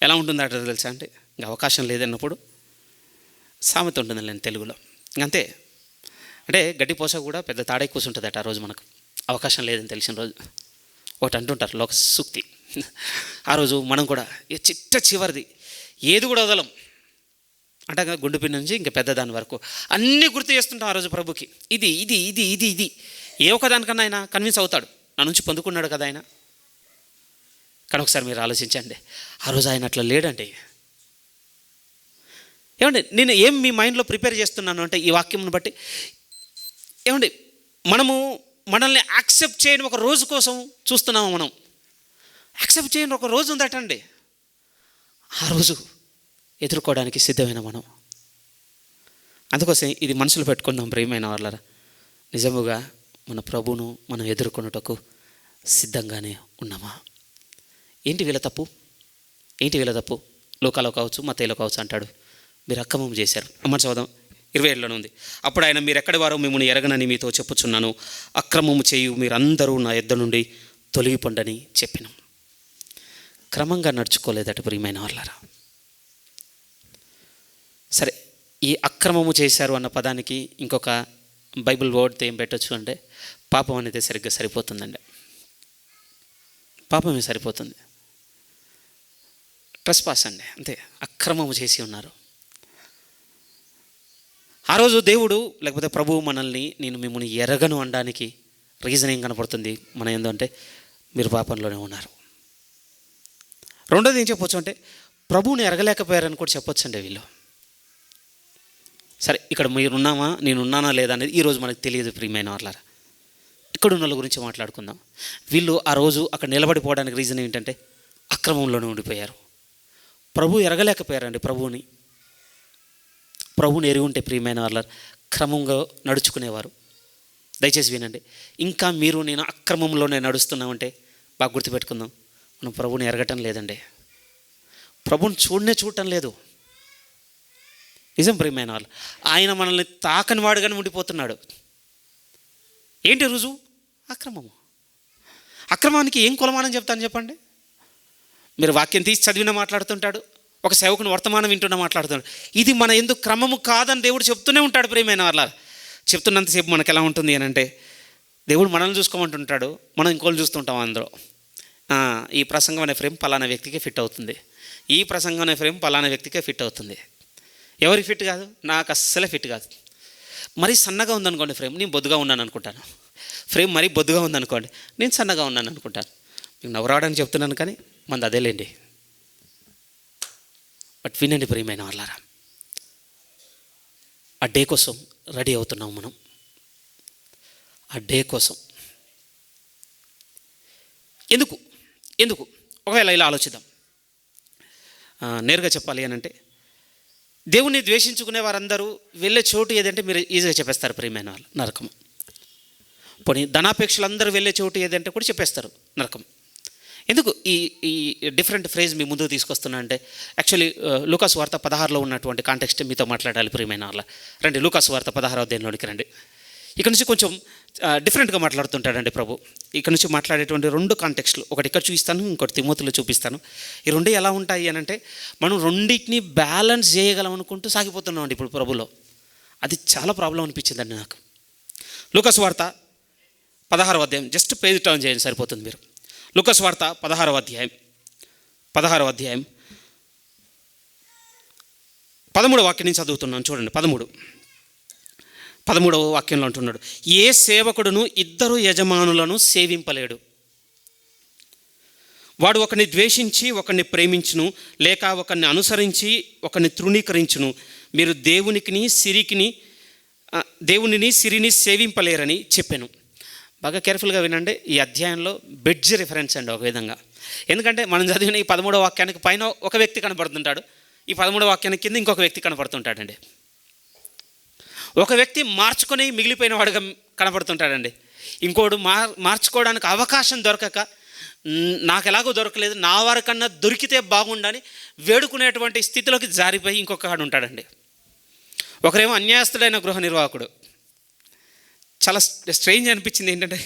ఎలా ఉంటుందట తెలుసా అంటే, ఇంకా అవకాశం లేదన్నప్పుడు సామెత ఉంటుంది నేను తెలుగులో, అంతే. అంటే గడ్డి పోస కూడా పెద్ద తాడే కూర్చుంటుందట ఆ రోజు. మనకు అవకాశం లేదని తెలిసిన రోజు ఒకటి అంటుంటారు లోక సూక్తి. ఆ రోజు మనం కూడా చిట్ట చివరిది ఏది కూడా వదలం అంటే గుండెపిన్ నుంచి ఇంకా పెద్దదాని వరకు అన్నీ గుర్తు చేస్తుంటాం ఆ రోజు ప్రభుకి. ఇది ఇది ఇది ఇది ఇది ఏ ఒకదానికన్నా ఆయన కన్విన్స్ అవుతాడు, నా నుంచి పొందుకున్నాడు కదా ఆయన. కానీ ఒకసారి మీరు ఆలోచించండి, ఆ రోజు ఆయన అట్లా లేడండి. ఏమండి, నేను ఏం మీ మైండ్లో ప్రిపేర్ చేస్తున్నాను అంటే ఈ వాక్యంను బట్టి, ఏమండి మనల్ని యాక్సెప్ట్ చేయని ఒక రోజు కోసం చూస్తున్నాము. మనం యాక్సెప్ట్ చేయని ఒక రోజు ఉందటండి. ఆ రోజు ఎదుర్కోవడానికి సిద్ధమైన మనం. అందుకోసం ఇది మనసులో పెట్టుకుందాం ప్రియమైన వాళ్ళరా. నిజముగా మన ప్రభువును మనం ఎదుర్కొనుటకు సిద్ధంగానే ఉన్నామా? ఏంటి వీళ్ళ తప్పు? లోకాలో కావచ్చు, మత్తయిలో కావచ్చు అంటాడు, మీరు అక్రమం చేశారు. అమ్మ చదువుదాం 27లోనే ఉంది. అప్పుడు ఆయన, మీరు ఎక్కడి వారో మిమ్మల్ని ఎరగనని మీతో చెప్పుచున్నాను, అక్రమము చేయు మీరందరూ నా యొద్ద నుండి తొలగిపొండని చెప్పినాం. క్రమంగా నడుచుకోలేదట ప్రియమైన వాళ్ళారా. సరే, ఈ అక్రమము చేశారు అన్న పదానికి ఇంకొక బైబిల్ వర్డ్తో ఏం పెట్టచ్చు అంటే పాపం అనేది సరిగ్గా సరిపోతుందండి. పాపమే సరిపోతుంది. ట్రెస్పాస్ అండి, అంతే. అక్రమము చేసి ఉన్నారు. ఆ రోజు దేవుడు లేకపోతే ప్రభువు మనల్ని నేను మిమ్మల్ని ఎరగను అనడానికి రీజన్ ఏం కనపడుతుంది మన ఏందంటే మీరు పాపంలోనే ఉన్నారు. రెండోది ఏం చెప్పొచ్చు అంటే ప్రభువుని ఎరగలేకపోయారని కూడా చెప్పొచ్చు అండి వీళ్ళు. సరే, ఇక్కడ మీరున్నామా నేను ఉన్నానా లేదా అనేది ఈరోజు మనకు తెలియదు ప్రియమైన వాళ్ళారా. ఇక్కడ ఉన్న వాళ్ళ గురించి మాట్లాడుకుందాం. వీళ్ళు ఆ రోజు అక్కడ నిలబడిపోవడానికి రీజన్ ఏంటంటే అక్రమంలోనే ఉండిపోయారు. ప్రభు ఎరగలేకపోయారండి. ప్రభువుని ఎరిగి ఉంటే ప్రియమైన వాళ్ళ క్రమంగా నడుచుకునేవారు. దయచేసి వినండి, ఇంకా మీరు నేను అక్రమంలోనే నడుస్తున్నామంటే బాగా గుర్తుపెట్టుకుందాం, మనం ప్రభువుని ఎరగటం లేదండి. ప్రభువుని చూడటం లేదు. నిజం ప్రియమైన వాళ్ళు, ఆయన మనల్ని తాకని వాడుగానే ఉండిపోతున్నాడు. ఏంటి రుజువు? అక్రమము. అక్రమానికి ఏం కొలమానం చెప్తాను చెప్పండి. మీరు వాక్యం తీసి చదివిన మాట్లాడుతుంటాడు, ఒక సేవకుని వర్తమానం వింటున్న మాట్లాడుతున్నాడు. ఇది మన ఎందుకు క్రమము కాదని దేవుడు చెప్తూనే ఉంటాడు ప్రియమైన వాళ్ళ. చెప్తున్నంతసేపు మనకు ఎలా ఉంటుంది అని అంటే దేవుడు మనల్ని చూసుకోమంటుంటాడు, మనం ఇంకోళ్ళు చూస్తుంటాం. అందులో ఈ ప్రసంగం అనే ఫ్రేమ్ పలానా వ్యక్తికి ఫిట్ అవుతుంది, ఈ ప్రసంగం అనే ఫ్రేమ్ పలానా వ్యక్తికే ఫిట్ అవుతుంది. ఎవరికి ఫిట్ కాదు? నాకు అస్సలే ఫిట్ కాదు. మరీ సన్నగా ఉందనుకోండి ఫ్రేమ్, నేను బొద్దుగా ఉన్నాను అనుకుంటాను. ఫ్రేమ్ మరీ బొద్దుగా ఉందనుకోండి, నేను సన్నగా ఉన్నాను అనుకుంటాను. మీకు నవ్వరావడానికి చెప్తున్నాను కానీ మనది అదేలేండి. బట్ వినండి ప్రియమైన వాళ్ళారా, ఆ డే కోసం రెడీ అవుతున్నాం మనం. ఆ డే కోసం ఎందుకు ఒకవేళ ఇలా ఆలోచిద్దాం. నేరుగా చెప్పాలి అని అంటే దేవుణ్ణి ద్వేషించుకునే వారందరూ వెళ్ళే చోటు ఏదంటే మీరు ఈజీగా చెప్పేస్తారు ప్రియమైన వాళ్ళు, నరకం. పోనీ ధనాపేక్షలందరూ వెళ్ళే చోటు ఏదంటే కూడా చెప్పేస్తారు, నరకం. ఎందుకు ఈ డిఫరెంట్ ఫ్రేజ్ మీ ముందుకు తీసుకొస్తున్నా అంటే యాక్చువల్లీ లూకాసు వార్త 16లో ఉన్నటువంటి కాంటెక్స్ట్ మీతో మాట్లాడాలి ప్రియమైన వాళ్ళ. రండి, లూకాసు వార్త 16వ అధ్యాయంలోనికి రండి. ఇక్కడ నుంచి కొంచెం డిఫరెంట్గా మాట్లాడుతుంటాడండి ప్రభు. ఇక్కడ నుంచి మాట్లాడేటువంటి 2 కాంటెక్స్ట్లు, ఒకటి ఇక్కడ చూపిస్తాను, ఇంకోటి తిమోతిలో చూపిస్తాను. ఈ 2 ఎలా ఉంటాయి అని అంటే మనం రెండింటిని బ్యాలెన్స్ చేయగలం అనుకుంటూ సాగిపోతున్నాం అండి ఇప్పుడు ప్రభులో. అది చాలా ప్రాబ్లం అనిపించిందండి నాకు. లూకాసు వార్త 16వ అధ్యాయం, జస్ట్ పేజ్ టర్న్ చేయండి సరిపోతుంది మీరు. లూకాసు వార్త 16వ అధ్యాయం 13వ వాక్యం నుంచి చదువుతున్నాను చూడండి. 13వ వాక్యంలో అంటున్నాడు, ఏ సేవకుడును 2 యజమానులను సేవింపలేడు. వాడు ఒకరిని ద్వేషించి ఒకరిని ప్రేమించును, లేక ఒకరిని అనుసరించి ఒకరిని తృణీకరించును. మీరు దేవునిని సిరిని సేవింపలేరని చెప్పాను. బాగా కేర్ఫుల్గా వినండి. ఈ అధ్యాయంలో బెడ్జ్ రిఫరెన్స్ అండి ఒక విధంగా. ఎందుకంటే మనం చదివిన ఈ 13వ వాక్యానికి పైన ఒక వ్యక్తి కనపడుతుంటాడు, ఈ 13వ వాక్యానికి కింద ఇంకొక వ్యక్తి కనపడుతుంటాడండి. ఒక వ్యక్తి మార్చుకొని మిగిలిపోయిన వాడుగా కనపడుతుంటాడండి. ఇంకోడు మార్చుకోవడానికి అవకాశం దొరకక, నాకు ఎలాగో దొరకలేదు, నా వారికన్నా దొరికితే బాగుండని వేడుకునేటువంటి స్థితిలోకి జారిపోయి ఇంకొకడు ఉంటాడండి. ఒకరేమో అన్యాయస్తుడైన గృహ నిర్వాహకుడు. చాలా స్ట్రేంజ్ అనిపించింది ఏంటంటే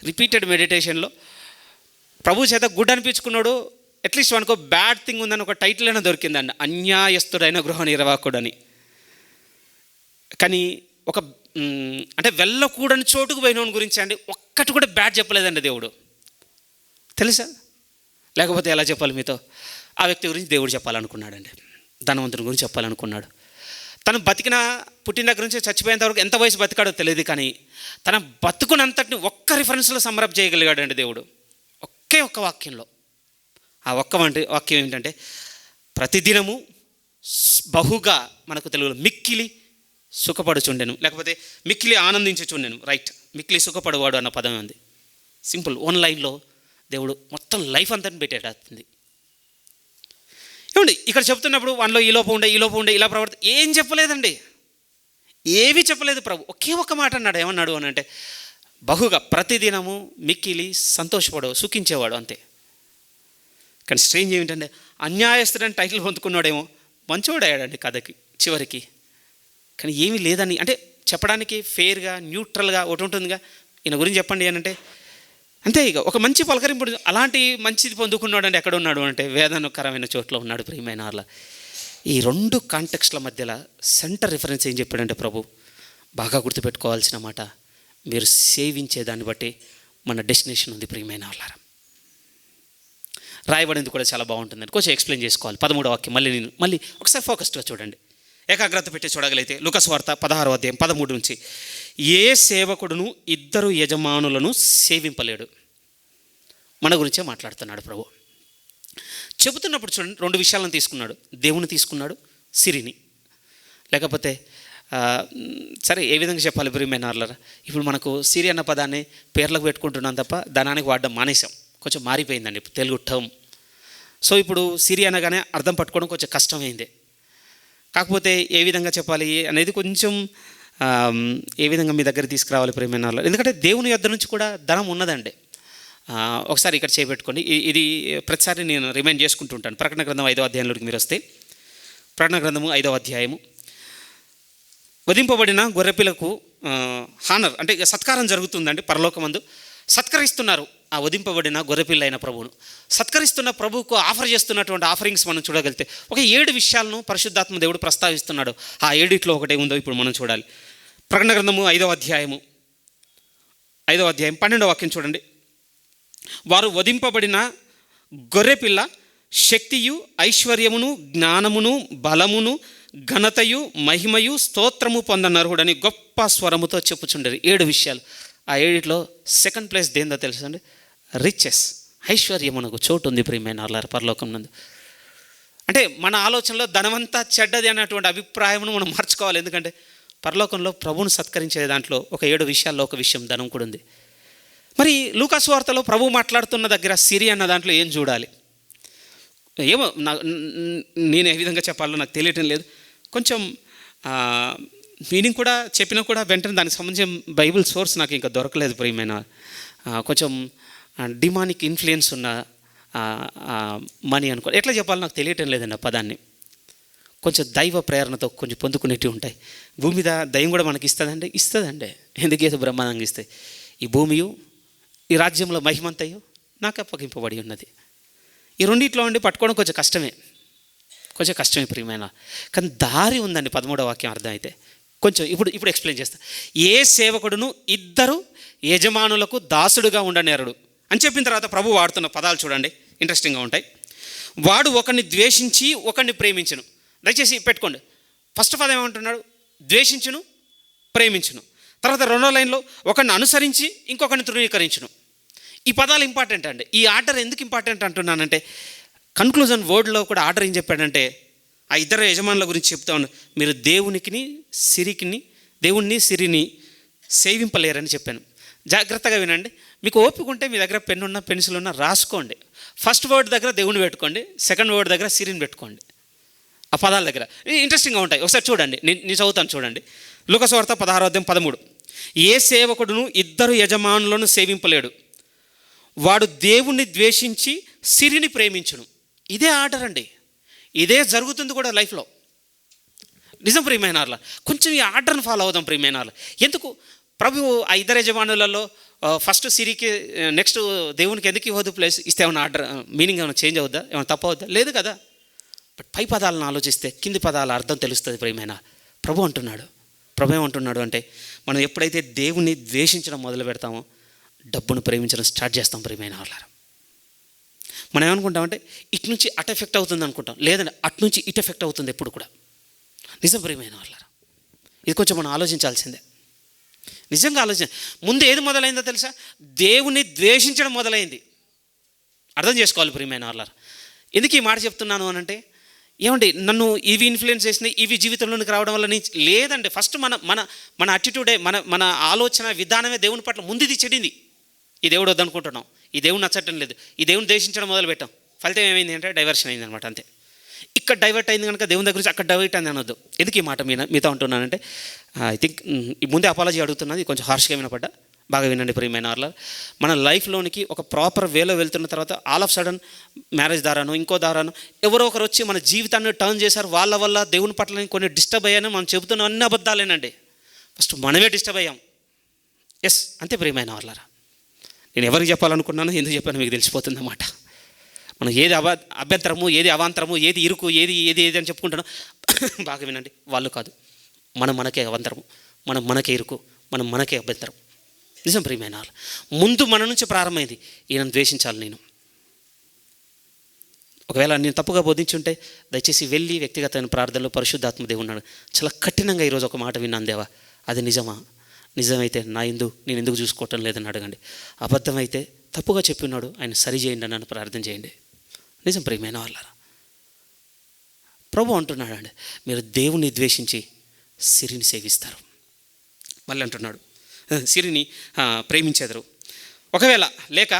రిపీటెడ్ మెడిటేషన్లో ప్రభు చేత గుడ్ అనిపించుకున్నాడు, అట్లీస్ట్ వానికి బ్యాడ్ థింగ్ ఉందని ఒక టైటిల్ అయినా దొరికిందండి, అన్యాయస్తుడైన గృహ నిర్వాహకుడు అని. కానీ అంటే వెళ్ళకూడని చోటుకు పోయినోని గురించి అండి ఒక్కటి కూడా బ్యాడ్ చెప్పలేదండి దేవుడు, తెలుసా? లేకపోతే ఎలా చెప్పాలి మీతో? ఆ వ్యక్తి గురించి దేవుడు చెప్పాలనుకున్నాడండి, ధనవంతుని గురించి చెప్పాలనుకున్నాడు. తను పుట్టిన దగ్గర నుంచి చచ్చిపోయేంత వరకు ఎంత వయసు బతికాడో తెలియదు, కానీ తన బతుకునంతటిని ఒక్క రిఫరెన్స్లో సమ్మరప్ చేయగలిగాడండి దేవుడు, ఒకే ఒక్క వాక్యంలో. ఆ ఒక్క వాక్యం ఏంటంటే ప్రతిదినము బహుగా, మనకు తెలుగులో మిక్కిలి సుఖపడుచుండెను, లేకపోతే మిక్కిలి ఆనందించుచుండెను. రైట్, మిక్కిలి సుఖపడవాడు అన్న పదం ఉంది. సింపుల్, 1 లైన్లో దేవుడు మొత్తం లైఫ్ అంతా పెట్టేటట్టుంది. ఏమండి ఇక్కడ చెప్తున్నప్పుడు వానిలో ఈ లోపం ఉండే ఇలా ఏం చెప్పలేదండి, ఏవి చెప్పలేదు ప్రభు. ఒకే ఒక్క మాట అన్నాడు. ఏమన్నాడు అని అంటే బహుగా, ప్రతిదినము మిక్కిలి సంతోషపడు, సుఖించేవాడు, అంతే. కానీ స్ట్రేంజ్ ఏమిటంటే అన్యాయస్తుడని టైటిల్ పొందుకున్నాడేమో, మంచోడయ్యాడండి కథకి చివరికి. కానీ ఏమీ లేదని అంటే చెప్పడానికి ఫెయిర్గా న్యూట్రల్గా ఒకటి ఉంటుందిగా, ఈయన గురించి చెప్పండి అని అంటే అంతే. ఇక ఒక మంచి పలకరింపు, అలాంటి మంచిది పొందుకున్నాడు అంటే ఎక్కడ ఉన్నాడు అంటే వేదనకరమైన చోట్ల ఉన్నాడు ప్రియమైన వాళ్ళ. ఈ రెండు కాంటెక్స్ల మధ్యలో సెంటర్ రిఫరెన్స్ ఏం చెప్పాడంటే ప్రభు, బాగా గుర్తుపెట్టుకోవాల్సిన మాట, మీరు సేవించే దాన్ని బట్టి మన డెస్టినేషన్ ఉంది ప్రియమైన వాళ్ళారా. రాయబడింది కూడా చాలా బాగుంటుందని కొంచెం ఎక్స్ప్లెయిన్ చేసుకోవాలి. 13వ వాక్యం మళ్ళీ ఒకసారి ఫోకస్డ్గా చూడండి, ఏకాగ్రత పెట్టి చూడగలిగితే. లూకాసు వార్త 16వ అధ్యాయం 13 నుంచి, ఏ సేవకుడును ఇద్దరు యజమానులను సేవింపలేడు. మన గురించే మాట్లాడుతున్నాడు ప్రభు. చెబుతున్నప్పుడు చూడండి, రెండు విషయాలను తీసుకున్నాడు, దేవుని తీసుకున్నాడు, సిరిని. లేకపోతే సరే ఏ విధంగా చెప్పాలి ప్రియమైన వాళ్ళారా, ఇప్పుడు మనకు సిరి అన్న పదాన్ని పేర్లకు పెట్టుకుంటున్నాం తప్ప ధనానికి వాడడం మానేసాం. కొంచెం మారిపోయిందండి తెలుగు టర్మ్. సో ఇప్పుడు సిరి అనగానే అర్థం పట్టుకోవడం కొంచెం కష్టమైంది. కాకపోతే ఏ విధంగా చెప్పాలి అనేది కొంచెం ఏ విధంగా మీ దగ్గర తీసుకురావాలి ప్రియమైన వాళ్ళు. ఎందుకంటే దేవుని యొద్ద నుంచి కూడా ధనం ఉన్నదండి. ఒకసారి ఇక్కడ చేపెట్టుకోండి. ఇది ప్రతిసారి నేను రిమైండ్ చేసుకుంటుంటాను. ప్రకటన గ్రంథం 5వ అధ్యాయంలోకి మీరు వస్తే, ప్రకటన గ్రంథము 5వ అధ్యాయము, వధింపబడిన గొర్రెపిల్లకు హానర్ అంటే సత్కారం జరుగుతుందండి పరలోకమందు. సత్కరిస్తున్నారు ఆ వధింపబడిన గొర్రెపిల్ల అయిన ప్రభువును. సత్కరిస్తున్న ప్రభువుకు ఆఫర్ చేస్తున్నటువంటి ఆఫరింగ్స్ మనం చూడగలిగితే ఒక 7 విషయాలను పరిశుద్ధాత్మ దేవుడు ప్రస్తావిస్తున్నాడు. ఆ 7 ఒకటే ఉందో ఇప్పుడు మనం చూడాలి. ప్రకటన గ్రంథము 5వ అధ్యాయం 12వ వాక్యం చూడండి. వారు వధింపబడిన గొర్రెపిల్ల శక్తియు ఐశ్వర్యమును జ్ఞానమును బలమును ఘనతయు మహిమయు స్తోత్రము పొందనర్హుడని గొప్ప స్వరముతో చెప్పుచుండరు. 7 విషయాలు. ఆ 7లో సెకండ్ ప్లేస్ దేందో తెలుసండి, రిచెస్, ఐశ్వర్యమునకు చోటు ఉంది ప్రియమైన వాళ్ళారా పరలోకం నందు. అంటే మన ఆలోచనలో ధనమంతా చెడ్డది అన్నటువంటి అభిప్రాయమును మనం మార్చుకోవాలి. ఎందుకంటే పరలోకంలో ప్రభువును సత్కరించే దాంట్లో ఒక 7 విషయాల్లో ఒక విషయం ధనం కూడా ఉంది. మరి లూకాసు వార్తలో ప్రభు మాట్లాడుతున్న దగ్గర సిరి అన్న దాంట్లో ఏం చూడాలి? ఏమో నేను ఏ విధంగా చెప్పాలో నాకు తెలియటం లేదు. కొంచెం మీనింగ్ కూడా చెప్పినా కూడా వెంటనే దానికి సంబంధించిన బైబిల్ సోర్స్ నాకు ఇంకా దొరకలేదు ప్రియమైన. కొంచెం డిమానిక్ ఇన్ఫ్లుయెన్స్ ఉన్న మనీ అనుకో, ఎట్లా చెప్పాలో నాకు తెలియటం లేదండి ఆ పదాన్ని. కొంచెం దైవ ప్రేరణతో కొంచెం పొందుకునేటివి ఉంటాయి. భూమి మీద దయ్యం కూడా మనకి ఇస్తుందండి. ఎందుకేదో బ్రహ్మాండంగా ఇస్తాయి. ఈ భూమియు ఈ రాజ్యంలో మహిమంతయు నాకు అప్పగింపబడి ఉన్నది. ఈ రెండిట్లో ఉండి పట్టుకోవడం కొంచెం కష్టమే ప్రియమైన. కానీ దారి ఉందండి. 13వ వాక్యం అర్థమైతే కొంచెం ఇప్పుడు ఎక్స్ప్లెయిన్ చేస్తా. ఏ సేవకుడును ఇద్దరు యజమానులకు దాసుడుగా ఉండనేరడు అని చెప్పిన తర్వాత ప్రభు వాడుతున్న పదాలు చూడండి, ఇంట్రెస్టింగ్గా ఉంటాయి. వాడు ఒకరిని ద్వేషించి ఒకరిని ప్రేమించును. దయచేసి పెట్టుకోండి. ఫస్ట్ పదం ఏమంటున్నాడు? ద్వేషించును, ప్రేమించును. తర్వాత 2వ లైన్లో ఒకరిని అనుసరించి ఇంకొకరిని తృణీకరించును. ఈ పదాలు ఇంపార్టెంట్ అండి. ఈ ఆర్డర్ ఎందుకు ఇంపార్టెంట్ అంటున్నానంటే, కన్క్లూజన్ వర్డ్లో కూడా ఆర్డర్ ఏం చెప్పాడంటే, ఆ ఇద్దరు యజమానుల గురించి చెప్తా ఉన్నాడు. మీరు దేవుణ్ణి సిరిని సేవింపలేరని చెప్పాను. జాగ్రత్తగా వినండి. మీకు ఓపిక ఉంటే మీ దగ్గర పెన్నున్నా పెన్సిల్ ఉన్నా రాసుకోండి. ఫస్ట్ వర్డ్ దగ్గర దేవుని పెట్టుకోండి, సెకండ్ వర్డ్ దగ్గర సిరిని పెట్టుకోండి. ఆ పదాల దగ్గర ఇంట్రెస్టింగ్గా ఉంటాయి. ఒకసారి చూడండి, నేను చదువుతాను చూడండి. లూకాసు వార్త 16వ అధ్యాయం 13. ఏ సేవకుడును ఇద్దరు యజమానులను సేవింపలేడు, వాడు దేవుణ్ణి ద్వేషించి సిరిని ప్రేమించును. ఇదే ఆర్డర్ అండి. ఇదే జరుగుతుంది కూడా లైఫ్లో. నిజం ప్రియమైన వాళ్ళ, కొంచెం ఈ ఆర్డర్ని ఫాలో అవుదాం ప్రియమైన వాళ్ళ. ఎందుకు ప్రభు ఆ ఇద్దరు యజమానులలో ఫస్ట్ సిరికి నెక్స్ట్ దేవునికి ఎందుకు ఇవ్వదు ప్లేస్ ఇస్తే ఏమైనా ఆర్డర్ మీనింగ్ ఏమైనా చేంజ్ అవుద్దా, ఏమైనా తప్పు అవుద్దా? లేదు కదా. బట్ పై పదాలను ఆలోచిస్తే కింది పదాల అర్థం తెలుస్తుంది ప్రియమైన. ప్రభు ఏమంటున్నాడు అంటే, మనం ఎప్పుడైతే దేవుని ద్వేషించడం మొదలు పెడతామో డబ్బును ప్రేమించడం స్టార్ట్ చేస్తాం ప్రియమైన వాళ్ళారా. మనం ఏమనుకుంటామంటే ఇటు నుంచి అటు ఎఫెక్ట్ అవుతుంది అనుకుంటాం. లేదండి, అటు నుంచి ఇటు ఎఫెక్ట్ అవుతుంది ఎప్పుడు కూడా. నిజం ప్రియమైన వాళ్ళారా, ఇది కొంచెం మనం ఆలోచించాల్సిందే. నిజంగా ముందు ఏది మొదలైందో తెలుసా? దేవుని ద్వేషించడం మొదలైంది. అర్థం చేసుకోవాలి ప్రియమైన వాళ్ళారా. ఎందుకు ఈ మాట చెప్తున్నాను అనంటే, ఏమండి నన్ను ఇవి ఇన్ఫ్లుయెన్స్ చేసినాయి, ఇవి జీవితంలోనికి రావడం వల్ల లేదండి. ఫస్ట్ మన అటిట్యూడే, మన ఆలోచన విధానమే దేవుని పట్ల ముందు ఇది చెడింది. ఈ దేవుడు వద్దనుకుంటున్నాం, ఈ దేవుడు నచ్చటం లేదు, ఈ దేవుని ద్వేషించడం మొదలు పెట్టాం. ఫలితం ఏమైంది అంటే డైవర్షన్ అయింది అనమాట. అంతే. ఇక్కడ డైవర్ట్ అయింది కనుక దేవుని దగ్గర నుంచి అక్కడ డైవర్ట్ అయింది అనొద్దు. ఎందుకు ఈ మాట మీతో అంటున్నానంటే, ఐ థింక్ ముందే అపాలజీ అడుగుతున్నది, కొంచెం హార్ష్గా వినపడ్డా. బాగా వినండి ప్రియమైన వాళ్ళ. మన లైఫ్లోనికి ఒక ప్రాపర్ వేలో వెళ్తున్న తర్వాత ఆల్ ఆఫ్ సడన్ మ్యారేజ్ ద్వారాను ఇంకో ద్వారాను ఎవరో ఒకరు వచ్చి మన జీవితాన్ని టర్న్ చేశారు. వాళ్ళ వల్ల దేవుని పట్ల కొన్ని డిస్టర్బ్ అయ్యాను. మనం చెబుతున్న అన్ని అబద్ధాలేనండి. ఫస్ట్ మనమే డిస్టర్బ్ అయ్యాం. ఎస్, అంతే ప్రియమైన వాళ్ళారా. నేను ఎవరికి చెప్పాలనుకున్నానో ఎందుకు చెప్పాను మీకు తెలిసిపోతుంది అన్నమాట. మనం ఏది అభ్యంతరము, ఏది అవాంతరము, ఏది ఇరుకు, ఏది ఏది ఏది అని చెప్పుకుంటున్నాం. బాగా వినండి, వాళ్ళు కాదు, మనకే అవాంతరము, మనకే ఇరుకు, మనకే అభ్యంతరం. నిజం ప్రియమైన వాళ్ళు, ముందు మన నుంచి ప్రారంభమైంది. ఈయనను ద్వేషించాలి నేను. ఒకవేళ నేను తప్పుగా బోధించుంటే దయచేసి వెళ్ళి వ్యక్తిగతమైన ప్రార్థనలో పరిశుద్ధాత్మ దేవుడు ఉన్నాడు. చాలా కఠినంగా ఈరోజు ఒక మాట విన్నాను, దేవా అది నిజమా? నిజమైతే నేను ఎందుకు చూసుకోవటం లేదని అడగండి. అబద్ధమైతే తప్పుగా చెప్పి ఉన్నాడు, ఆయన సరి చేయండి నన్ను ప్రార్థన చేయండి. నిజం ప్రియమైన వాళ్ళారా, ప్రభు అంటున్నాడు అండి, మీరు దేవుని ద్వేషించి సిరిని సేవిస్తారు. మళ్ళీ అంటున్నాడు, సిరిని ప్రేమించెదరు. ఒకవేళ లేక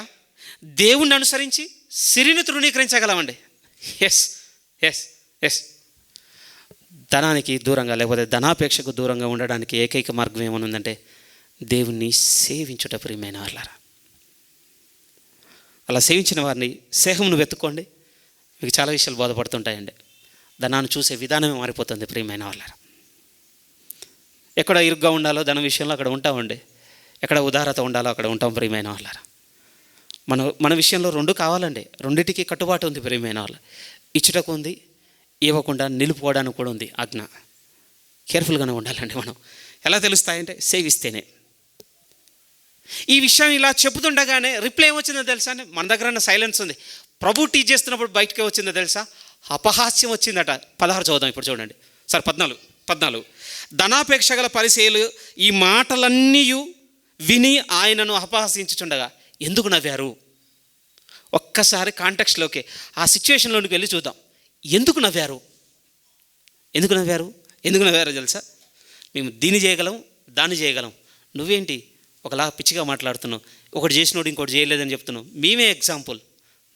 దేవుణ్ణి అనుసరించి సిరిని తృణీకరించగలమండి. ఎస్ ఎస్ ఎస్ ధనానికి దూరంగా, లేకపోతే ధనాపేక్షకు దూరంగా ఉండడానికి ఏకైక మార్గం ఏమనుందంటే దేవుణ్ణి సేవించుట. ప్రియమైన వాళ్ళారా, అలా సేవించిన వారిని సేహమును వెతుక్కోండి, మీకు చాలా విషయాలు బోధపడుతుంటాయండి. ధనాన్ని చూసే విధానమే మారిపోతుంది. ప్రియమైన వాళ్ళారా, ఎక్కడ ఇరుగ్గా ఉండాలో ధన విషయంలో అక్కడ ఉంటామండి, ఎక్కడ ఉదారత ఉండాలో అక్కడ ఉంటాం. ప్రియమైన వాళ్ళారా, మన విషయంలో రెండు కావాలండి, రెండింటికి కట్టుబాటు ఉంది. ప్రియమైన వాళ్ళు, ఇచ్చుటకు ఉంది, ఇవ్వకుండా నిలుపుకోవడానికి కూడా ఉంది ఆజ్ఞ. కేర్ఫుల్గానే ఉండాలండి. మనం ఎలా తెలుస్తాయంటే సేవిస్తేనే. ఈ విషయం ఇలా చెబుతుండగానే రిప్లై ఏమొచ్చిందో తెలుసా అండి? మన దగ్గర సైలెన్స్ ఉంది. ప్రభు టీచ్ చేస్తున్నప్పుడు బయటకే వచ్చిందో తెలుసా? అపహాస్యం వచ్చిందట. 16 చదువుదాం ఇప్పుడు, చూడండి సార్. 14 ధనాపేక్ష గల పరిసయ్యులు ఈ మాటలన్నీ విని ఆయనను అపహాసించుచుండగా ఎందుకు నవ్వారు? ఒక్కసారి కాంటెక్స్ట్లోకి, ఆ సిచ్యువేషన్లోకి వెళ్ళి చూద్దాం. ఎందుకు నవ్వారు తెలుసా? మేము దీన్ని చేయగలం, దాన్ని చేయగలం, నువ్వేంటి ఒకలా పిచ్చిగా మాట్లాడుతున్నావు, ఒకటి చేసినోడు ఇంకోటి చేయలేదని చెప్తున్నావు. మేమే ఎగ్జాంపుల్.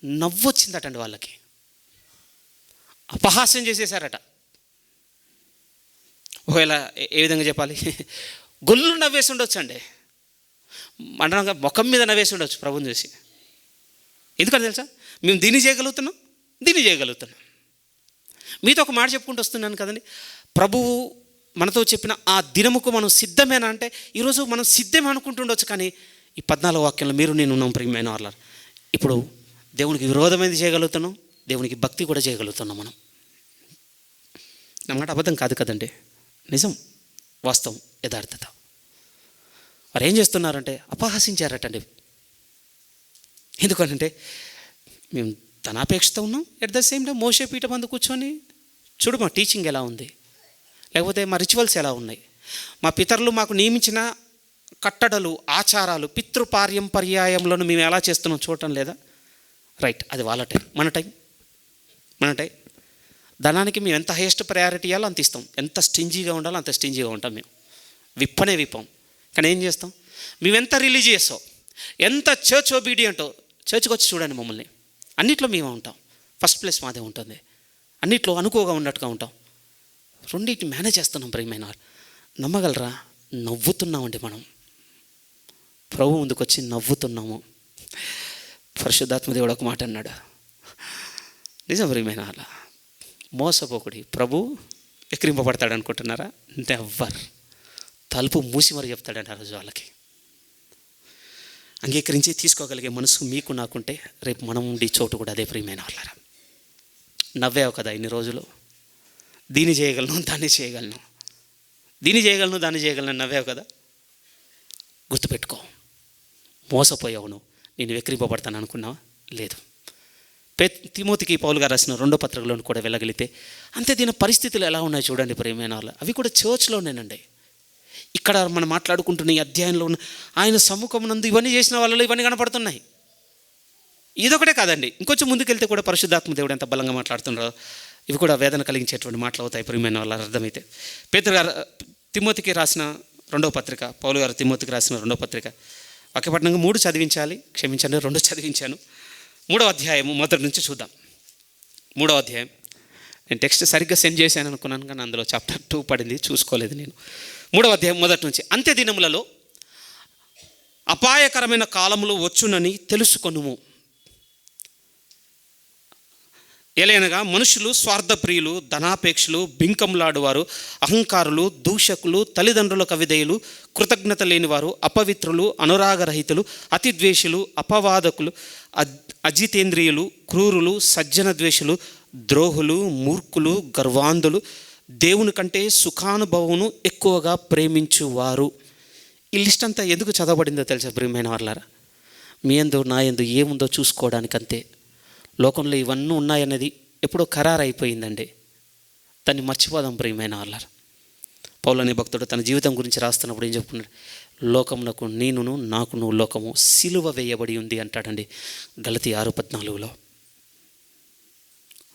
నవ్వొచ్చిందటండి వాళ్ళకి, అపహాస్యం చేసేసారట. ఒకవేళ ఏ విధంగా చెప్పాలి, గొల్లు నవ్వేసి ఉండొచ్చు అండి, మన ముఖం మీద నవ్వేసి ఉండొచ్చు ప్రభుని చూసి. ఎందుకని తెలుసా? మేము దీన్ని చేయగలుగుతున్నాం. మీతో ఒక మాట చెప్పుకుంటూ వస్తున్నాను కదండి. ప్రభువు మనతో చెప్పిన ఆ దినముకు మనం సిద్ధమేనా అంటే ఈరోజు మనం సిద్ధమే అనుకుంటుండొచ్చు, కానీ ఈ 14 వాక్యంలో మీరు నేను ఉన్నాం. ప్రియమైన వాళ్ళ, ఇప్పుడు దేవునికి విరోధమైనది చేయగలుగుతున్నాం, దేవునికి భక్తి కూడా చేయగలుగుతున్నాం మనం. నా మాట అబద్ధం కాదు కదండి, నిజం, వాస్తవం, యథార్థత. వారు ఏం చేస్తున్నారంటే అపహాసించారటండి. ఎందుకంటే మేము ధనాపేక్షతో ఉన్నాం, ఎట్ ద సేమ్ టైం మోషే పీఠ మందు కూర్చొని చూడు మా టీచింగ్ ఎలా ఉంది, లేకపోతే మా రిచువల్స్ ఎలా ఉన్నాయి, మా పితరులు మాకు నియమించిన కట్టడలు, ఆచారాలు, పితృపార్యంపర్యాయంలో మేము ఎలా చేస్తున్నాం చూడటం లేదా? రైట్, అది వాళ్ళ టైం. మన టైం ధనానికి మేము ఎంత హైయెస్ట్ ప్రయారిటీ ఇవ్వాలో అంత ఇస్తాం, ఎంత స్టింజీగా ఉండాలో అంత స్టింజీగా ఉంటాం. మేము విప్పం. కానీ ఏం చేస్తాం? మేమెంత రిలీజియస్సో, ఎంత చర్చ్ ఒబీడియంటో, చర్చ్కి వచ్చి చూడండి మమ్మల్ని, అన్నిట్లో మేమే ఉంటాం. ఫస్ట్ ప్లేస్ మాదే ఉంటుంది, అన్నిట్లో అనుకోగా ఉన్నట్టుగా ఉంటాం. రెండింటిని మేనేజ్ చేస్తున్నాం. ప్రియమైన వారు, నమ్మగలరా? నవ్వుతున్నామండి మనం. ప్రభు ముందుకు వచ్చి నవ్వుతున్నాము. పరిశుద్ధాత్మ దేవుడు ఒక మాట అన్నాడు, నిజం ప్రియమైన వాళ్ళ, మోసపోకుడి ప్రభు ఎక్కిరింపబడతాడు అనుకుంటున్నారా? నెవ్వర్. తలుపు మూసి మరి చెప్తాడంట ఆ రోజు వాళ్ళకి. అంగీకరించి తీసుకోగలిగే మనసు మీకు నాకుంటే రేపు మనం ఉండే చోటు కూడా అదే. ప్రియమైన వాళ్ళారా, నవ్వావు కదా ఇన్ని రోజులు, దీన్ని చేయగలను, దాన్ని చేయగలను, నవ్వావు కదా. గుర్తుపెట్టుకో, మోసపోయావు నువ్వు. నేను వెక్కిరింపబడతాను అనుకున్నావా? లేదు. తిమోతికి పౌలు గారు రాసిన 2వ పత్రికలోని కూడా వెళ్ళగలిగితే అంతే. దీని పరిస్థితులు ఎలా ఉన్నాయి చూడండి ప్రియమైన వాళ్ళు. అవి కూడా చర్చ్లోనేనండి. ఇక్కడ మనం మాట్లాడుకుంటున్న ఈ అధ్యాయంలో ఉన్న ఆయన సమ్ముఖం నందు ఇవన్నీ చేసిన వాళ్ళలో ఇవన్నీ కనపడుతున్నాయి. ఇదొకటే కాదండి, ఇంకొంచెం ముందుకెళ్తే కూడా పరిశుద్ధాత్మ దేవుడు ఎంత బలంగా మాట్లాడుతున్నారో ఇవి కూడా వేదన కలిగించేటువంటి మాటలు అవుతాయి ప్రియమైన వాళ్ళ. అర్థమైతే పేతురు గారు తిమోతికి రాసిన 2వ పత్రిక, పౌలు గారు తిమోతికి రాసిన 2వ పత్రిక వాక్యపట్నంగా 3 చదివించాలి, క్షమించండి 2 చదివించాను. 3వ అధ్యాయము మొదటి నుంచి చూద్దాం. 3వ అధ్యాయం నేను టెక్స్ట్ సరిగ్గా సెండ్ చేశాను అనుకున్నాను, కానీ అందులో చాప్టర్ 2 పడింది, చూసుకోలేదు నేను. 3వ అధ్యాయం మొదటి నుంచి. అంత్య దినములలో అపాయకరమైన కాలములు వచ్చునని తెలుసుకొనుము. ఎలయనగా మనుషులు స్వార్థప్రియులు, ధనాపేక్షలు, బింకములాడువారు, అహంకారులు, దూషకులు, తల్లిదండ్రులకు అవిధేయులు, కృతజ్ఞత లేనివారు, అపవిత్రులు, అనురాగరహితులు, అతిద్వేషులు, అపవాదకులు, అజితేంద్రియులు, క్రూరులు, సజ్జన ద్వేషులు, ద్రోహులు, మూర్ఖులు, గర్వాంధులు, దేవుని కంటే సుఖానుభవమును ఎక్కువగా ప్రేమించువారు. ఈ లిస్ట్ అంతా ఎందుకు చదవబడిందో తెలుసా ప్రియమైన వాళ్ళారా? మీ యందు నా యందు ఏముందో చూసుకోవడానికి అంతే. లోకంలో ఇవన్నీ ఉన్నాయన్నది ఎప్పుడో ఖరారు అయిపోయిందండి. దాన్ని మర్చిపోదాం ప్రియమైన వాళ్ళారా. పౌలు అనే భక్తుడు తన జీవితం గురించి రాస్తున్నప్పుడు ఏం చెప్పుకున్నాడు? లోకమునకు నేనును, నాకును లోకము సిలువ వేయబడి ఉంది అంటాడండి గలతీ 6:14.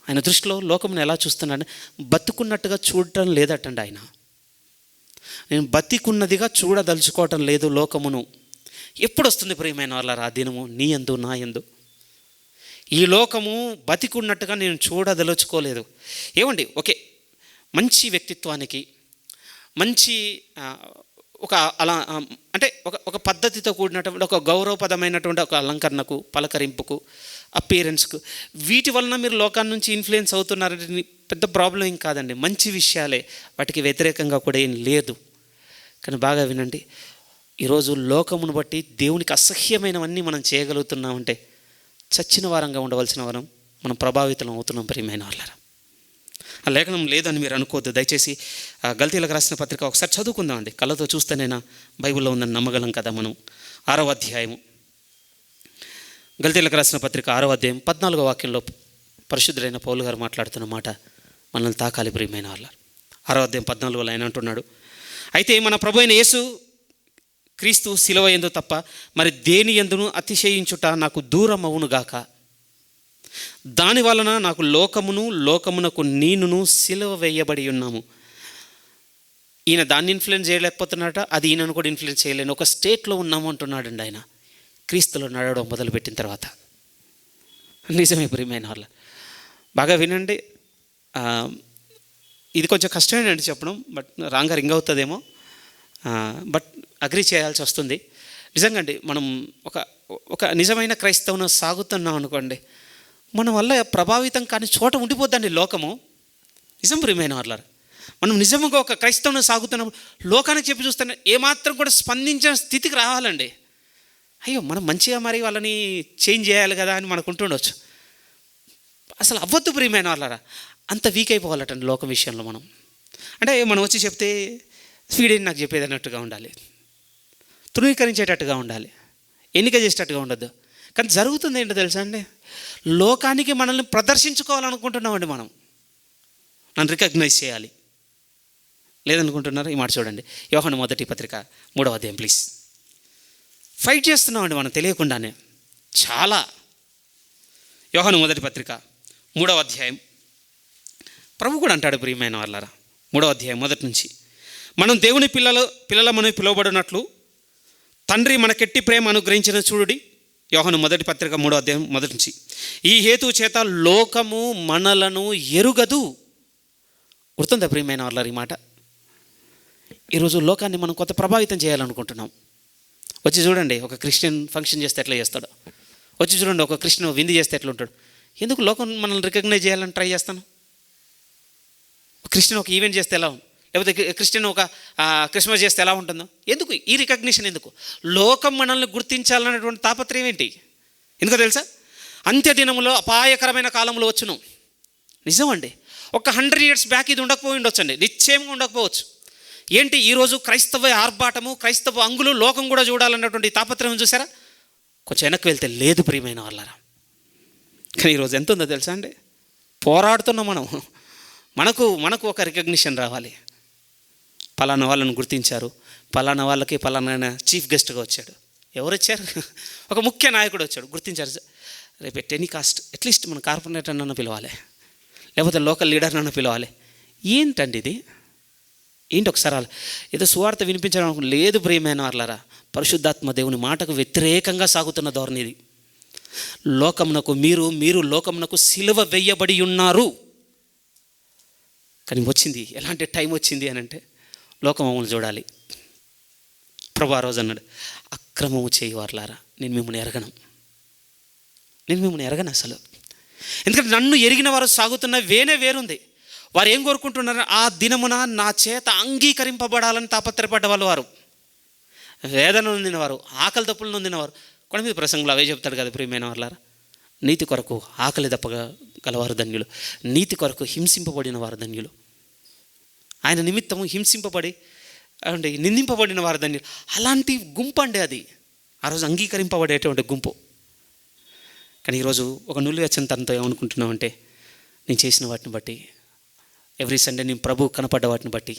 ఆయన దృష్టిలో లోకమును ఎలా చూస్తున్నాడు? బతుకున్నట్టుగా చూడటం లేదటండి ఆయన. నేను బతికున్నదిగా చూడదలుచుకోవటం లేదు లోకమును. ఎప్పుడు వస్తుంది ప్రియమైన వాళ్ళారా ఆ దినము? నీ యందు నా యందు. ఈ లోకము బతికున్నట్టుగా నేను చూడదలుచుకోలేదు. ఏమండి, ఓకే, మంచి వ్యక్తిత్వానికి, మంచి ఒక అలా అంటే ఒక పద్ధతితో కూడినటువంటి ఒక గౌరవపదమైనటువంటి ఒక అలంకరణకు, పలకరింపుకు, అపీరెన్స్కు, వీటి వలన మీరు లోకాన్ని నుంచి ఇన్ఫ్లుయెన్స్ అవుతున్నారంటే పెద్ద ప్రాబ్లం ఏం కాదండి. మంచి విషయాలే, వాటికి వ్యతిరేకంగా కూడా ఏం లేదు. కానీ బాగా వినండి, ఈరోజు లోకమును బట్టి దేవునికి అసహ్యమైనవన్నీ మనం చేయగలుగుతున్నామంటే చచ్చిన వారంగా ఉండవలసిన వారం మనం ప్రభావితం అవుతున్నాం ప్రియమైన వాళ్ళారా. ఆ లేఖనం లేదని మీరు అనుకోవద్దు దయచేసి. గల్తీలకు రాసిన పత్రిక ఒకసారి చదువుకుందామండి. కళ్ళతో చూస్తేనైనా బైబిల్లో ఉందని నమ్మగలం కదా మనం. 6వ అధ్యాయము, గల్తీలకు రాసిన పత్రిక 6వ అధ్యాయం 14వ వాక్యంలో పరిశుద్ధుడైన పౌలు గారు మాట్లాడుతున్న మాట మనల్ని తాకాలి ప్రియమైన వాళ్ళ. 6వ అధ్యాయం 14లో ఆయన అంటున్నాడు, అయితే మన ప్రభు అయిన యేసు క్రీస్తు శిలువ యందు తప్ప మరి దేని యందును అతిశయించుట నాకు దూరం అవునుగాక. దాని వలన నాకు లోకమును, లోకమునకు నేనును సిలువ వేయబడి ఉన్నాము. ఈయన దాన్ని ఇన్ఫ్లుయెన్స్ చేయలేకపోతున్నాడట, అది ఈయనను కూడా ఇన్ఫ్లుయెన్స్ చేయలేను. ఒక స్టేట్లో ఉన్నాము అంటున్నాడండి ఆయన క్రీస్తులో నడవడం మొదలుపెట్టిన తర్వాత. నిజమే ప్రియమైన వాళ్ళ, బాగా వినండి. ఇది కొంచెం కష్టమేనండి చెప్పడం, బట్ రాంగా రింగ్ అవుతుందేమో, బట్ అగ్రి చేయాల్సి వస్తుంది. నిజంగా అండి, మనం ఒక నిజమైన క్రైస్తవును సాగుతున్నాం అనుకోండి, మన వల్ల ప్రభావితం కాని చోట ఉండిపోద్దండి లోకము. నిజం ప్రియమైన వాళ్ళ, మనం నిజంగా ఒక క్రైస్తవును సాగుతున్నప్పుడు లోకానికి చెప్పి చూస్తున్నా ఏమాత్రం కూడా స్పందించిన స్థితికి రావాలండి. అయ్యో, మనం మంచిగా మరి వాళ్ళని చేంజ్ చేయాలి కదా అని మనకు ఉంటుండొచ్చు. అసలు అవ్వద్దు ప్రియమైన వాళ్ళరా. అంత వీక్ అయిపోవాలటండి లోకం విషయంలో మనం. అంటే మనం వచ్చి చెప్తే వీడేంటి నాకు చెప్పేది అన్నట్టుగా ఉండాలి, తృణీకరించేటట్టుగా ఉండాలి, ఎన్నిక చేసేటట్టుగా ఉండద్దు. కానీ జరుగుతుంది ఏంటో తెలుసా అండి, లోకానికి మనల్ని ప్రదర్శించుకోవాలనుకుంటున్నామండి. మనం నన్ను రికగ్నైజ్ చేయాలి లేదనుకుంటున్నారు. ఈ మాట చూడండి, యోహాను మొదటి పత్రిక 3వ అధ్యాయం ప్లీజ్. ఫైట్ చేస్తున్నామండి మనం తెలియకుండానే చాలా. యోహాను మొదటి పత్రిక 3వ అధ్యాయం, ప్రభు కూడా అంటాడు ప్రియమైన వాళ్ళారా, 3వ అధ్యాయం మొదటి నుంచి, మనం దేవుని పిల్లలమని పిలువబడినట్లు తండ్రి మనకెట్టి ప్రేమ అనుగ్రహించిన చూడుడి. యోహాను మొదటి పత్రిక 3వ అధ్యాయం మొదటి నుంచి, ఈ హేతు చేత లోకము మనలను ఎరుగదు. గుర్తుందా ప్రియమైన వాళ్ళారు ఈ మాట? ఈరోజు లోకాన్ని మనం కొత్త ప్రభావితం చేయాలనుకుంటున్నాం. వచ్చి చూడండి, ఒక క్రిస్టియన్ ఫంక్షన్ చేస్తే ఎట్లా చేస్తాడు, వచ్చి చూడండి ఒక క్రిస్టియన్ విందు చేస్తే ఎట్లా ఉంటాడు. ఎందుకు లోకం మనల్ని రికగ్నైజ్ చేయాలని ట్రై చేస్తాను? క్రిస్టియన్ ఒక ఈవెంట్ చేస్తే ఎలా ఉంది, లేకపోతే క్రిస్టియన్ ఒక క్రిస్మస్ చేస్తే ఎలా ఉంటుందో, ఎందుకు ఈ రికగ్నిషన్? ఎందుకు లోకం మనల్ని గుర్తించాలనేటువంటి తాపత్రయం ఏంటి? ఎందుకో తెలుసా? అంత్యదినంలో అపాయకరమైన కాలంలో వచ్చును. నిజం అండి, ఒక 100 years బ్యాక్ ఇది ఉండకపోయి ఉండొచ్చండి, నిశ్చయంగా ఉండకపోవచ్చు. ఏంటి ఈరోజు క్రైస్తవ ఆర్భాటము, క్రైస్తవ అంగులు లోకం కూడా చూడాలన్నటువంటి తాపత్రయం చూసారా? కొంచెం వెనక్కి వెళ్తే లేదు ప్రియమైన వాళ్ళారా. కానీ ఈరోజు ఎంత ఉందో తెలుసా అండి, పోరాడుతున్నాం మనం. మనకు ఒక రికగ్నిషన్ రావాలి. పలానా వాళ్ళని గుర్తించారు, పలానా వాళ్ళకి పలానా చీఫ్ గెస్ట్గా వచ్చాడు. ఎవరు వచ్చారు? ఒక ముఖ్య నాయకుడు వచ్చాడు, గుర్తించారు. రేపు ఎట్ ఎనీ కాస్ట్ అట్లీస్ట్ మన కార్పొరేటర్ నన్ను పిలవాలి, లేకపోతే లోకల్ లీడర్ నన్ను పిలవాలి. ఏంటండి ఇది? ఏంటి ఒకసారి ఏదో సువార్త వినిపించడం లేదు ప్రియమైన వాళ్ళారా. పరిశుద్ధాత్మ దేవుని మాటకు వ్యతిరేకంగా సాగుతున్న ధోరణి ఇది. లోకమునకు మీరు లోకమునకు సిలువ వేయబడి ఉన్నారు. కానీ వచ్చింది ఎలాంటి టైం వచ్చింది అని అంటే, లోకం మమ్మల్ని చూడాలి. ప్రభు ఆ రోజు అన్నాడు, అక్రమము చేయవారులారా నేను మిమ్మల్ని ఎరగను అసలు. ఎందుకంటే నన్ను ఎరిగిన వారు సాగుతున్న వేనే వేరుంది. వారు ఏం కోరుకుంటున్నారు? ఆ దినమున నా చేత అంగీకరింపబడాలని తాపత్రపడ్డ వాళ్ళు వారు, వేదన నొందినవారు, ఆకలి దప్పులు నొందినవారు. కొండ మీద ప్రసంగంలో అవే చెప్తాడు కదా ప్రియమైన వాళ్ళారా. నీతి కొరకు ఆకలి దప్పగా గలవారు ధన్యులు, నీతి కొరకు హింసింపబడిన వారు ధన్యులు, ఆయన నిమిత్తము హింసింపబడి అంటే నిందింపబడిన వారు ధన్యులు. అలాంటి గుంపు అండి అది, ఆ రోజు అంగీకరింపబడేటువంటి గుంపు. కానీ ఈరోజు ఒక నులివెచ్చని తనతో ఏమనుకుంటున్నామంటే, నేను చేసిన వాటిని బట్టి, ఎవ్రీ సండే నేను ప్రభు కనపడ్డ వాటిని బట్టి,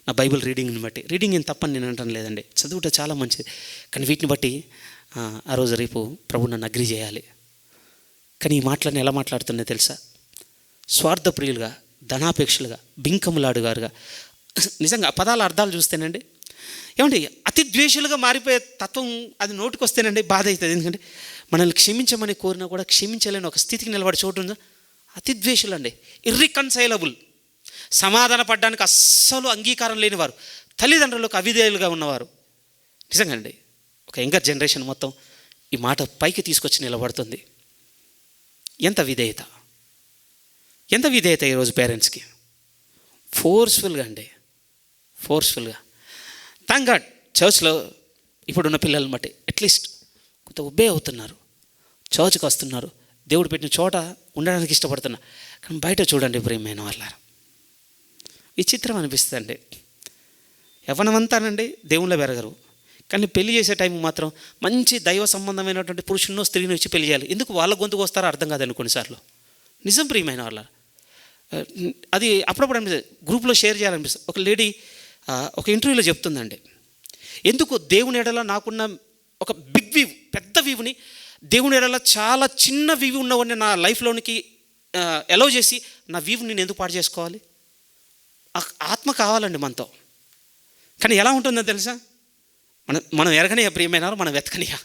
నా బైబిల్ రీడింగ్ని బట్టి, రీడింగ్ ఏం తప్పని నేను అనటం లేదండి, చదువుట చాలా మంచిది. కానీ వీటిని బట్టి ఆ రోజు రేపు ప్రభు నన్ను అగ్రి చేయాలి. కానీ ఈ మాటలన్నీ ఎలా మాట్లాడుతున్నా తెలుసా? స్వార్థప్రియులుగా, ధనాపేక్షలుగా, బింకములాడుగారుగా. నిజంగా పదాల అర్థాలు చూస్తేనండి, ఏమండి అతి ద్వేషులుగా మారిపోయే తత్వం అది నోటికి వస్తేనండి బాధ అవుతుంది. ఎందుకంటే మనల్ని క్షమించమని కోరినా కూడా క్షమించలేని ఒక స్థితికి నిలబడి చోటు ఉందా? అతి ద్వేషులు అండి, ఇర్రికన్సైలబుల్, సమాధాన పడడానికి అస్సలు అంగీకారం లేనివారు, తల్లిదండ్రులకు అవిధేయులుగా ఉన్నవారు. నిజంగా అండి ఒక యంగర్ జనరేషన్ మొత్తం ఈ మాట పైకి తీసుకొచ్చి నిలబడుతుంది. ఎంత విధేయత, ఎంత విధేయత ఈరోజు పేరెంట్స్కి. ఫోర్స్ఫుల్గా అండి, ఫోర్స్ఫుల్గా. థ్యాంక్ గాడ్ చర్చ్లో ఇప్పుడున్న పిల్లల్ని బట్టి అట్లీస్ట్ కొంత ఒబే అవుతున్నారు, చర్చ్కి వస్తున్నారు, దేవుడు పెట్టిన చోట ఉండడానికి ఇష్టపడుతున్నారు. కానీ బయట చూడండి ప్రియమైన వాళ్ళారా, విచిత్రం అనిపిస్తుందండి. యవ్వనమంతానండి దేవుళ్ళ పెరగరు, కానీ పెళ్లి చేసే టైం మాత్రం మంచి దైవ సంబంధమైనటువంటి పురుషున్నో స్త్రీని వచ్చి పెళ్లి చేయాలి. ఎందుకు వాళ్ళ గొంతుకు వస్తారో అర్థం కాదండి కొన్నిసార్లు. నిజం ప్రియమైన వాళ్ళ, అది అప్పుడప్పుడు అనిపిస్తుంది, గ్రూప్లో షేర్ చేయాలనిపిస్తుంది. ఒక లేడీ ఒక ఇంటర్వ్యూలో చెప్తుందండి, ఎందుకు దేవుని ఎడల నాకున్న ఒక బిగ్ వ్యూ, పెద్ద వ్యూని దేవుని ఎడల చాలా చిన్న వ్యూ ఉన్నవన్నీ నా లైఫ్లోనికి అలౌ చేసి నా వ్యూని నేను ఎందుకు పాడు చేసుకోవాలి? ఆత్మ కావాలండి మనతో. కానీ ఎలా ఉంటుందో తెలుసా? మనం ఎరగనియా ప్రియమైన, మనం వెతకనియా,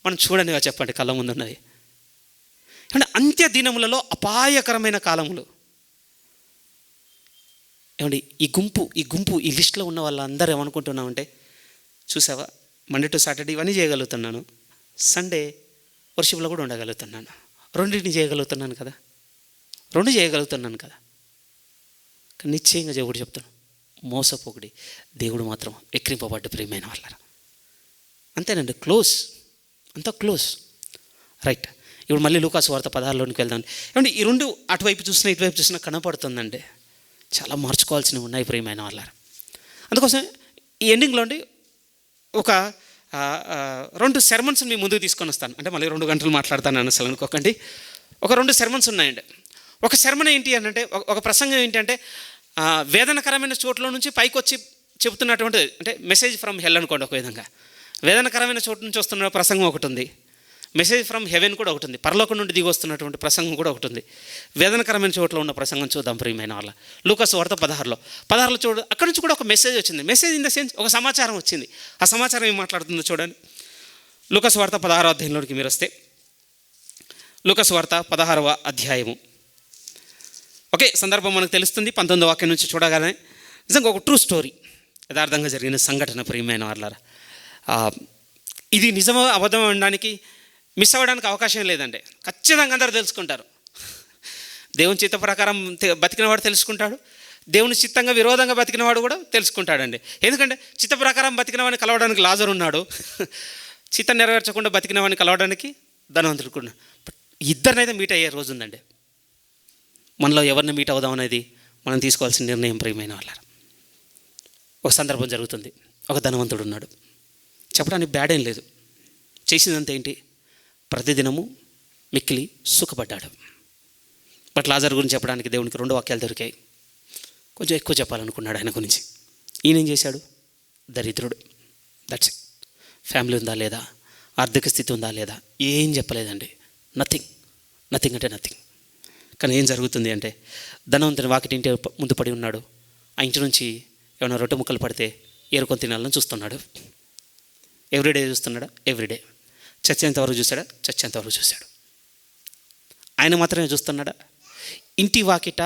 మనం చూడనివా చెప్పండి కళ్ళ ముందు ఉన్నది. అంటే అంత్య దినములలో అపాయకరమైన కాలములు. ఏమండి ఈ గుంపు ఈ లిస్ట్లో ఉన్న వాళ్ళందరూ ఏమనుకుంటున్నామంటే, చూసావా మండే టు సాటర్డే ఇవన్నీ చేయగలుగుతున్నాను, సండే వర్షిప్లో కూడా ఉండగలుగుతున్నాను, రెండింటిని చేయగలుగుతున్నాను కదా, రెండు చేయగలుగుతున్నాను కదా. కానీ నిశ్చయంగా దేవుడు చెప్తాను, మోసపోకుడి, దేవుడు మాత్రం ఎక్కిరింపబడ్డ ప్రియమైన వాళ్ళరా. అంతేనండి, క్లోజ్, అంతా క్లోజ్. రైట్, ఇప్పుడు మళ్ళీ లూకాసు వార్త 16లోనికి వెళ్దాం. ఏమండి ఈ రెండు అటువైపు చూసినా ఇటువైపు చూసినా కనపడుతుందండి, చాలా మార్చుకోవాల్సినవి ఉన్నాయి ప్రియమైన వాళ్ళారా. అందుకోసం ఈ ఎండింగ్లో అండి ఒక 2 సెర్మన్స్ మీ ముందుకు తీసుకొని వస్తాను. అంటే మళ్ళీ 2 గంటలు మాట్లాడతాను అని అసలు అనుకోకండి. ఒక 2 సెర్మన్స్ ఉన్నాయండి. ఒక సెర్మన్ ఏంటి అంటే, ఒక ప్రసంగం ఏంటి అంటే, వేదనకరమైన చోట్ల నుంచి పైకి వచ్చి చెబుతున్నటువంటి, అంటే మెసేజ్ ఫ్రమ్ హెల్ అనుకోండి. ఒక విధంగా వేదనకరమైన చోటు నుంచి వస్తున్న ప్రసంగం ఒకటి ఉంది, మెసేజ్ ఫ్రమ్ హెవెన్ కూడా ఒకటి ఉంది, పరలోకం నుండి దిగి వస్తున్నటువంటి ప్రసంగం కూడా ఒకటి ఉంది. వేదనకరమైన చోట్ల ఉన్న ప్రసంగం చూద్దాం ప్రియమైన వాళ్ళ. లూకాసు వార్త 16లో చూడు, అక్కడి నుంచి కూడా ఒక మెసేజ్ వచ్చింది. మెసేజ్ ఇన్ ద సెన్స్ ఒక సమాచారం వచ్చింది. ఆ సమాచారం ఏం మాట్లాడుతుందో చూడండి. లూకాసు వార్త 16వ అధ్యాయంలోకి మీరు వస్తే, లూకాసు వార్త 16వ అధ్యాయము ఒకే సందర్భం మనకు తెలుస్తుంది. 19వ వాక్యం నుంచి చూడగానే నిజంగా ఒక ట్రూ స్టోరీ, యథార్థంగా జరిగిన సంఘటన ప్రియమైన వాళ్ళారా. ఇది నిజమో అబద్ధం అనడానికి, మిస్ అవ్వడానికి అవకాశం లేదండి. ఖచ్చితంగా అందరూ తెలుసుకుంటారు. దేవుని చిత్త ప్రకారం బతికినవాడు తెలుసుకుంటాడు, దేవుని చిత్తంగా విరోధంగా బతికినవాడు కూడా తెలుసుకుంటాడండి. ఎందుకంటే చిత్త ప్రకారం బతికినవాడిని కలవడానికి లాజరు ఉన్నాడు, చిత్తం నెరవేర్చకుండా బతికినవాడిని కలవడానికి ధనవంతుడు కూడా. బట్ ఇద్దరినైతే మీట్ అయ్యే రోజు ఉందండి. మనలో ఎవరిని మీట్ అవుదాం అనేది మనం తీసుకోవాల్సిన నిర్ణయం ప్రియమైన వాళ్ళ. ఒక సందర్భం జరుగుతుంది, ఒక ధనవంతుడు ఉన్నాడు, చెప్పడానికి బ్యాడ్ ఏం లేదు, చేసిందంతా ఏంటి, ప్రతిదినము మిక్కిలి సుఖపడ్డాడు. బట్ లాజర్ గురించి చెప్పడానికి దేవునికి 2 వాక్యాలు దొరికాయి. కొంచెం ఎక్కువ చెప్పాలనుకున్నాడు ఆయన గురించి. ఈయన ఏం చేశాడు, దరిద్రుడు, దట్స్ ఇట్. ఫ్యామిలీ ఉందా లేదా, ఆర్థిక స్థితి ఉందా లేదా, ఏం చెప్పలేదండి. నథింగ్ అంటే నథింగ్. కానీ ఏం జరుగుతుంది అంటే, ధనవంతుని వాకిటి ఇంటి ముందు పడి ఉన్నాడు, ఆ ఇంటి నుంచి ఏమైనా రొట్టె ముక్కలు పడితే ఏరుకొని తినాలని చూస్తున్నాడు. Everyday చూస్తున్నాడా, everyday. చచ్చేంతవరకు చూశాడా, చచ్చేంతవరకు చూశాడు. ఆయన మాత్రమే చూస్తున్నాడా, ఇంటి వాకిట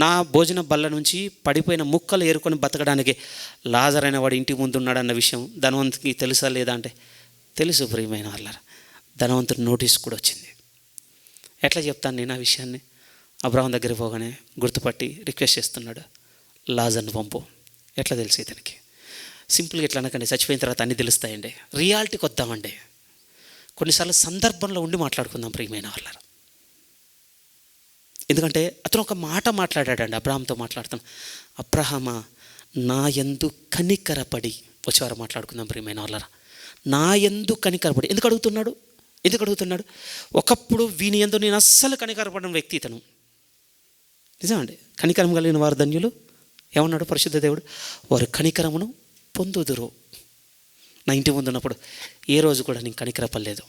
నా భోజన బల్ల నుంచి పడిపోయిన ముక్కలు ఏరుకొని బతకడానికి లాజర్ అయిన వాడు ఇంటి ముందు ఉన్నాడన్న విషయం ధనవంతునికి తెలుసా లేదా అంటే తెలుసు ప్రియమైన వాళ్ళ. ధనవంతుడి నోటీస్ కూడా వచ్చింది. ఎట్లా చెప్తాను నేను ఆ విషయాన్ని? అబ్రహాం దగ్గర పోగానే గుర్తుపట్టి రిక్వెస్ట్ చేస్తున్నాడు, లాజర్ను పంపు. ఎట్లా తెలుసు ఇతనికి? సింపుల్గా ఎట్లా అనకండి, చచ్చిపోయిన తర్వాత అన్నీ తెలుస్తాయండి. రియాలిటీకి వద్దామండి. కొన్నిసార్లు సందర్భంలో ఉండి మాట్లాడుకుందాం ప్రియమైన వాళ్ళారు. ఎందుకంటే అతను ఒక మాట మాట్లాడాడండి, అబ్రహాంతో మాట్లాడుతాను, అబ్రహామా నా యందు కనికరపడి. వచ్చేవారు మాట్లాడుకుందాం ప్రియమైన వాళ్ళారా. నా యందు కనికరపడి ఎందుకు అడుగుతున్నాడు? ఒకప్పుడు వీని యందు నేను అస్సలు కనికరపడిన వ్యక్తి ఇతను. నిజమండి, కనికరం కలిగిన వారు ధన్యులు. ఏమన్నాడు పరిశుద్ధ దేవుడు? వారు కనికరమును పొందుదురు. నా ఇంటి ముందు ఉన్నప్పుడు ఏ రోజు కూడా నేను కనికరపడలేదు.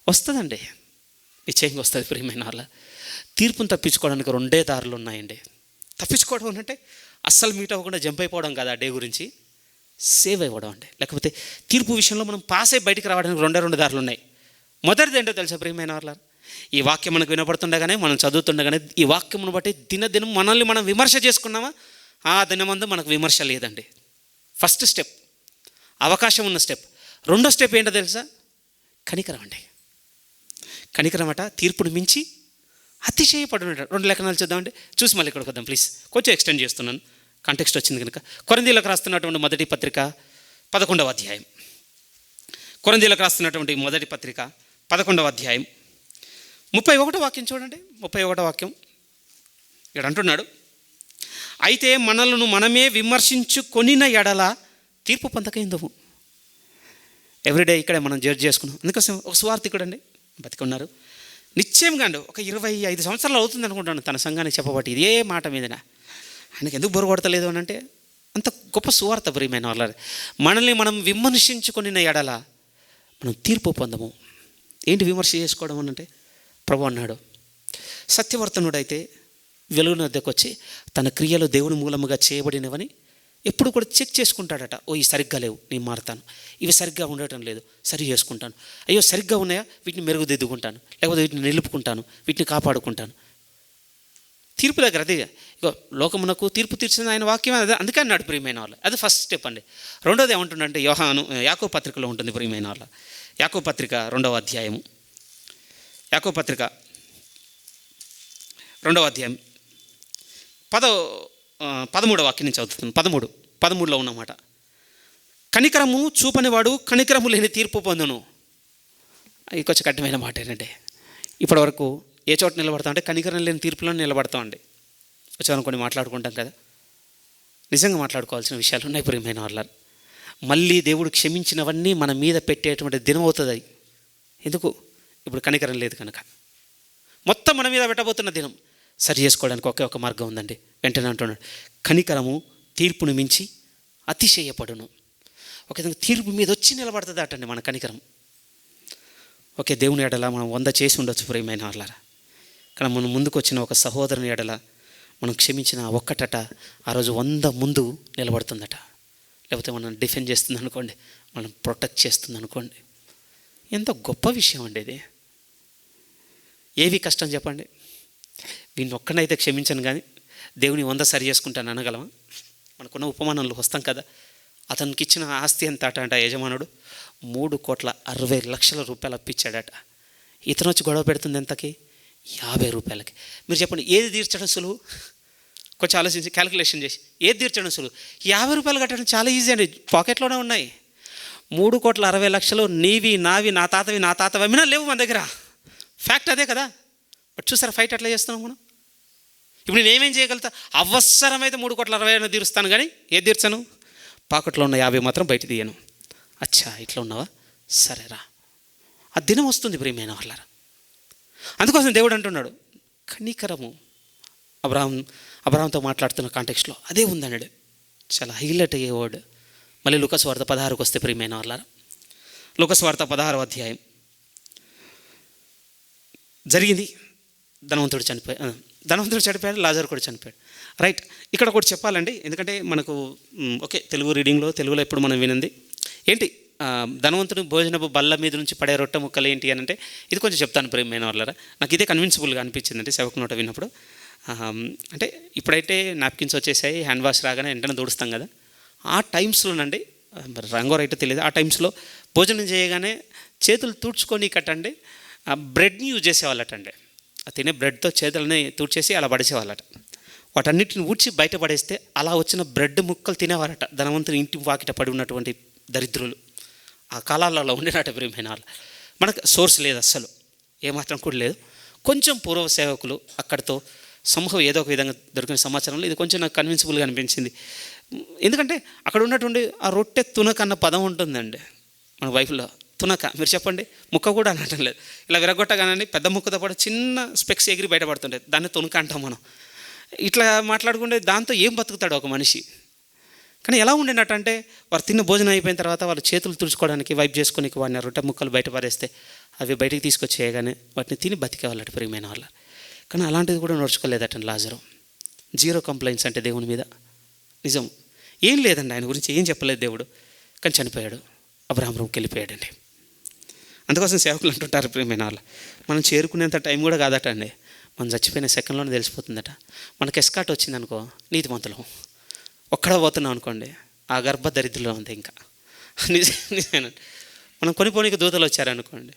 వస్తుందండి, నిశ్చయంగా వస్తుంది ప్రియమైన వాళ్ళ. తీర్పును తప్పించుకోవడానికి రెండే దారులు ఉన్నాయండి. తప్పించుకోవడం అంటే అస్సలు మీట్ అవ్వకుండా జంప్ అయిపోవడం కాదు, ఆ డే గురించి సేవ్ అయిపోవడం అండి. లేకపోతే తీర్పు విషయంలో మనం పాస్ అయి బయటికి రావడానికి రెండు దారులు ఉన్నాయి. మొదటిది ఏంటో తెలుసా ప్రియమైన వాళ్ళ? ఈ వాక్యం మనకు వినపడుతుండగానే, మనం చదువుతుండగానే ఈ వాక్యమును బట్టి దినదినం మనల్ని మనం విమర్శ చేసుకున్నామా? ఆ దినమందు మనకు విమర్శ లేదండి. ఫస్ట్ స్టెప్, అవకాశం ఉన్న స్టెప్. రెండో స్టెప్ ఏంటో తెలుసా? కనికరం అండి. కనికరం అట తీర్పును మించి అతిశయపడున్నాడు. 2 లేఖనాలు చూద్దామండి, చూసి మళ్ళీ ఇక్కడికి వద్దాం ప్లీజ్. కొంచెం ఎక్స్టెండ్ చేస్తున్నాను, కాంటెక్స్ట్ వచ్చింది కనుక. కొరింథీయులకు రాస్తున్నటువంటి మొదటి పత్రిక 11వ అధ్యాయం. కొరింథీయులకు రాస్తున్నటువంటి మొదటి పత్రిక 11వ అధ్యాయం 31వ వాక్యం చూడండి. 31వ వాక్యం ఇక్కడ అంటున్నాడు, అయితే మనలను మనమే విమర్శించుకొనిన ఎడల తీర్పు పొందకయిందము. ఎవ్రీడే ఇక్కడే మనం జడ్జ్ చేసుకున్నాం. అందుకోసం ఒక సువార్థికుడు అండి బతికున్నారు, నిశ్చయంగా అండి ఒక 25 సంవత్సరాలు అవుతుంది అనుకుంటాను తన సంఘానికి చెప్పబట్టి ఇదే మాట మీదన. ఆయనకు ఎందుకు బొరు కొడతలేదు అని అంటే అంత గొప్ప సువార్త ప్రియమైన వాళ్ళ. మనల్ని మనం విమర్శించుకొనిన ఎడల మనం తీర్పు పొందము. ఏంటి విమర్శ చేసుకోవడం అని అంటే? ప్రభు అన్నాడు, సత్యవర్తనుడైతే వెలుగున వద్దకు వచ్చి తన క్రియలు దేవుని మూలముగా చేయబడినవని ఎప్పుడు కూడా చెక్ చేసుకుంటాడట. ఓ ఈ సరిగ్గా లేవు, నేను మారుతాను. ఇవి సరిగ్గా ఉండటం లేదు, సరి చేసుకుంటాను. అయ్యో సరిగ్గా ఉన్నాయా, వీటిని మెరుగుదిద్దుకుంటాను, లేకపోతే వీటిని నిలుపుకుంటాను, వీటిని కాపాడుకుంటాను. తీర్పు దగ్గర అదే. ఇగో లోకమునకు తీర్పు తీర్చిన ఆయన వాక్యం అదే, అందుకే అన్నాడు ప్రియమైన వాళ్ళు. అది ఫస్ట్ స్టెప్ అండి. రెండోది ఏమంటుండంటే యాకోబు పత్రికలో ఉంటుంది ప్రియమైన వాళ్ళ. యాకోబు పత్రిక 2వ అధ్యాయము, యాకోబు పత్రిక 2వ అధ్యాయం 13వ వాక్యం నుంచి చదువుతున్నాను. 13లో ఉన్నమాట. కనికరము చూపనివాడు కనికరము లేని తీర్పు పొందును. ఇది కొంచెం కఠినమైన మాట ఏంటంటే, ఇప్పటి వరకు ఏ చోట నిలబడతాం అంటే కనికరం లేని తీర్పులో నిలబడతామండి. వచ్చామని కొన్ని మాట్లాడుకుంటాం కదా, నిజంగా మాట్లాడుకోవాల్సిన విషయాలు ఉన్నాయి ప్రియమైన వాళ్ళ. మళ్ళీ దేవుడు క్షమించినవన్నీ మన మీద పెట్టేటువంటి దినం అవుతుంది. ఎందుకు? ఇప్పుడు కనికరం లేదు కనుక మొత్తం మన మీద పెట్టబోతున్న దినం. సరి చేసుకోవడానికి ఒకే ఒక మార్గం ఉందండి. వెంటనే అంటున్నాడు, కనికరము తీర్పును మించి అతిశయపడును. ఒక విధంగా తీర్పు మీద వచ్చి నిలబడుతుంది అటండి మన కనికరం. ఓకే, దేవుని ఎడల మనం 100 చేసి ఉండొచ్చు ప్రియమైన వాళ్ళారా, కానీ మనం ముందుకు వచ్చిన ఒక సహోదరుని ఎడల మనం క్షమించిన ఒక్కటట ఆ రోజు 100 ముందు నిలబడుతుందట. లేకపోతే మనం డిఫెండ్ చేస్తుంది అనుకోండి, మనం ప్రొటెక్ట్ చేస్తుంది అనుకోండి. ఎంత గొప్ప విషయం అండి ఇది. ఏవి కష్టం చెప్పండి? వీడిని ఒక్కనైతే క్షమించను కానీ దేవుని 100 సరి చేసుకుంటాను అనగలమా? మనకున్న ఉపమానంలో వస్తాం కదా. అతనికి ఇచ్చిన ఆస్తి ఎంత అట యజమానుడు 3,60,00,000 రూపాయలు అప్పిచ్చాడట. ఇతను వచ్చి గొడవ పెడుతుంది ఎంతకి? 50 రూపాయలకి. మీరు చెప్పండి, ఏది తీర్చడం సులువు? కొంచెం ఆలోచించి క్యాలిక్యులేషన్ చేసి ఏది తీర్చడం సులువు? 50 రూపాయలు కట్టడం చాలా ఈజీ అండి, పాకెట్లోనే ఉన్నాయి. 3,60,00,000 నీవి నావి నా తాతవి అమ్మినా లేవు మన దగ్గర. ఫ్యాక్ట్ అదే కదా. బట్ చూసారా ఫైట్ ఎట్లా చేస్తున్నాం మనం? ఇప్పుడు నేను ఏమేం చేయగలుగుతా? అవసరమైతే 3,60,00,000 తీరుస్తాను, కానీ ఏది తీర్చను? పాకెట్లో ఉన్న 50 మాత్రం బయట తీయను. అచ్చా ఇట్లా ఉన్నావా, సరేరా. ఆ దినం వస్తుంది ప్రియమైన వాళ్ళారా. అందుకోసం దేవుడు అంటున్నాడు కనికరము. అబ్రహాంతో మాట్లాడుతున్న కాంటెక్స్ట్లో అదే ఉందన్నాడు. చాలా హైలైట్ అయ్యే వర్డ్. మళ్ళీ లూకాసు వార్త 16కి వస్తే ప్రియమైన వాళ్ళారా, లూకాసు వార్త 16వ అధ్యాయం. జరిగింది, ధనవంతుడు చనిపోయాడు, లాజరు కూడా చనిపోయాడు. రైట్, ఇక్కడ ఒకటి చెప్పాలండి, ఎందుకంటే మనకు ఓకే తెలుగు రీడింగ్లో తెలుగులో ఎప్పుడు మనం వినంది ఏంటి, ధనవంతుడు భోజనపు బల్ల మీద నుంచి పడే రొట్టె ముక్కలు ఏంటి అని అంటే, ఇది కొంచెం చెప్తాను ప్రియమైన వాళ్ళరా. నాకు ఇదే కన్విన్సిబుల్గా అనిపించిందంటే సేవకు నోట విన్నప్పుడు. అంటే ఇప్పుడైతే నాప్కిన్స్ వచ్చేసాయి, హ్యాండ్ వాష్ రాగానే వెంటనే దూడుస్తాం కదా. ఆ టైమ్స్లోనండి, రంగో రైట్ తెలియదు, ఆ టైమ్స్లో భోజనం చేయగానే చేతులు తుడుచుకొని కట్టండి ఆ బ్రెడ్ని యూజ్ చేసేవాళ్ళటండి. ఆ తినే బ్రెడ్తో చేతులని తుడిచేసి అలా పడేసేవాళ్ళట. వాటన్నిటిని ఊడ్చి బయట పడేస్తే అలా వచ్చిన బ్రెడ్ ముక్కలు తినేవారట ధనవంతుని ఇంటి వాకిట పడి ఉన్నటువంటి దరిద్రులు. ఆ కాలాలలో ఉండేనట ప్రియమైన వాళ్ళు. మనకు సోర్స్ లేదు, అస్సలు ఏమాత్రం కూడా లేదు. కొంచెం పూర్వ సేవకులు అక్కడితో సమూహం ఏదో ఒక విధంగా దొరికిన సమాచారంలో ఇది కొంచెం నాకు కన్విన్సిబుల్గా అనిపించింది. ఎందుకంటే అక్కడ ఉన్నటువంటి ఆ రొట్టె తునక అన్న పదం ఉంటుందండి మన బైబిల్లో. తునక, మీరు చెప్పండి, ముక్క కూడా అనటం లేదు. ఇలా విరగొట్టగానే పెద్ద ముక్కతో పాటు చిన్న స్పెక్స్ ఎగిరి బయటపడుతుంటాయి, దాన్ని తునక అంటాం మనం. ఇట్లా మాట్లాడుకుంటే దాంతో ఏం బతుకుతాడు ఒక మనిషి. కానీ ఎలా ఉండేనట్టంటే వారు తిన్న భోజనం అయిపోయిన తర్వాత వాళ్ళు చేతులు తుడుచుకోవడానికి వైప్ చేసుకొని వాడిని రొట్టె ముక్కలు బయట పారేస్తే అవి బయటికి తీసుకొచ్చేయగానే వాటిని తిని బతికేవాళ్ళట ప్రియమైన వాళ్ళ. కానీ అలాంటిది కూడా నడుచుకోలేదట లాజరు. జీరో కంప్లైంట్స్ అంటే దేవుని మీద. నిజం, ఏం లేదండి, ఆయన గురించి ఏం చెప్పలేదు దేవుడు. కానీ చనిపోయాడు, అబ్రహాం రూమ్కి వెళ్ళిపోయాడండి. అందుకోసం సేవకులు అంటుంటారు ప్రియమైన వాళ్ళు, మనం చేరుకునేంత టైం కూడా కాదట అండి, మనం చచ్చిపోయిన సెకండ్లోనే తెలిసిపోతుందట. మనకు ఎస్కాట్ వచ్చిందనుకో నీతిమంతులం, ఒక్కడ పోతున్నాం అనుకోండి ఆ గర్భ దరిద్రంలో ఉంది. ఇంకా నిజమేనండి, మనం కొనిపోనికి దూతలు వచ్చారనుకోండి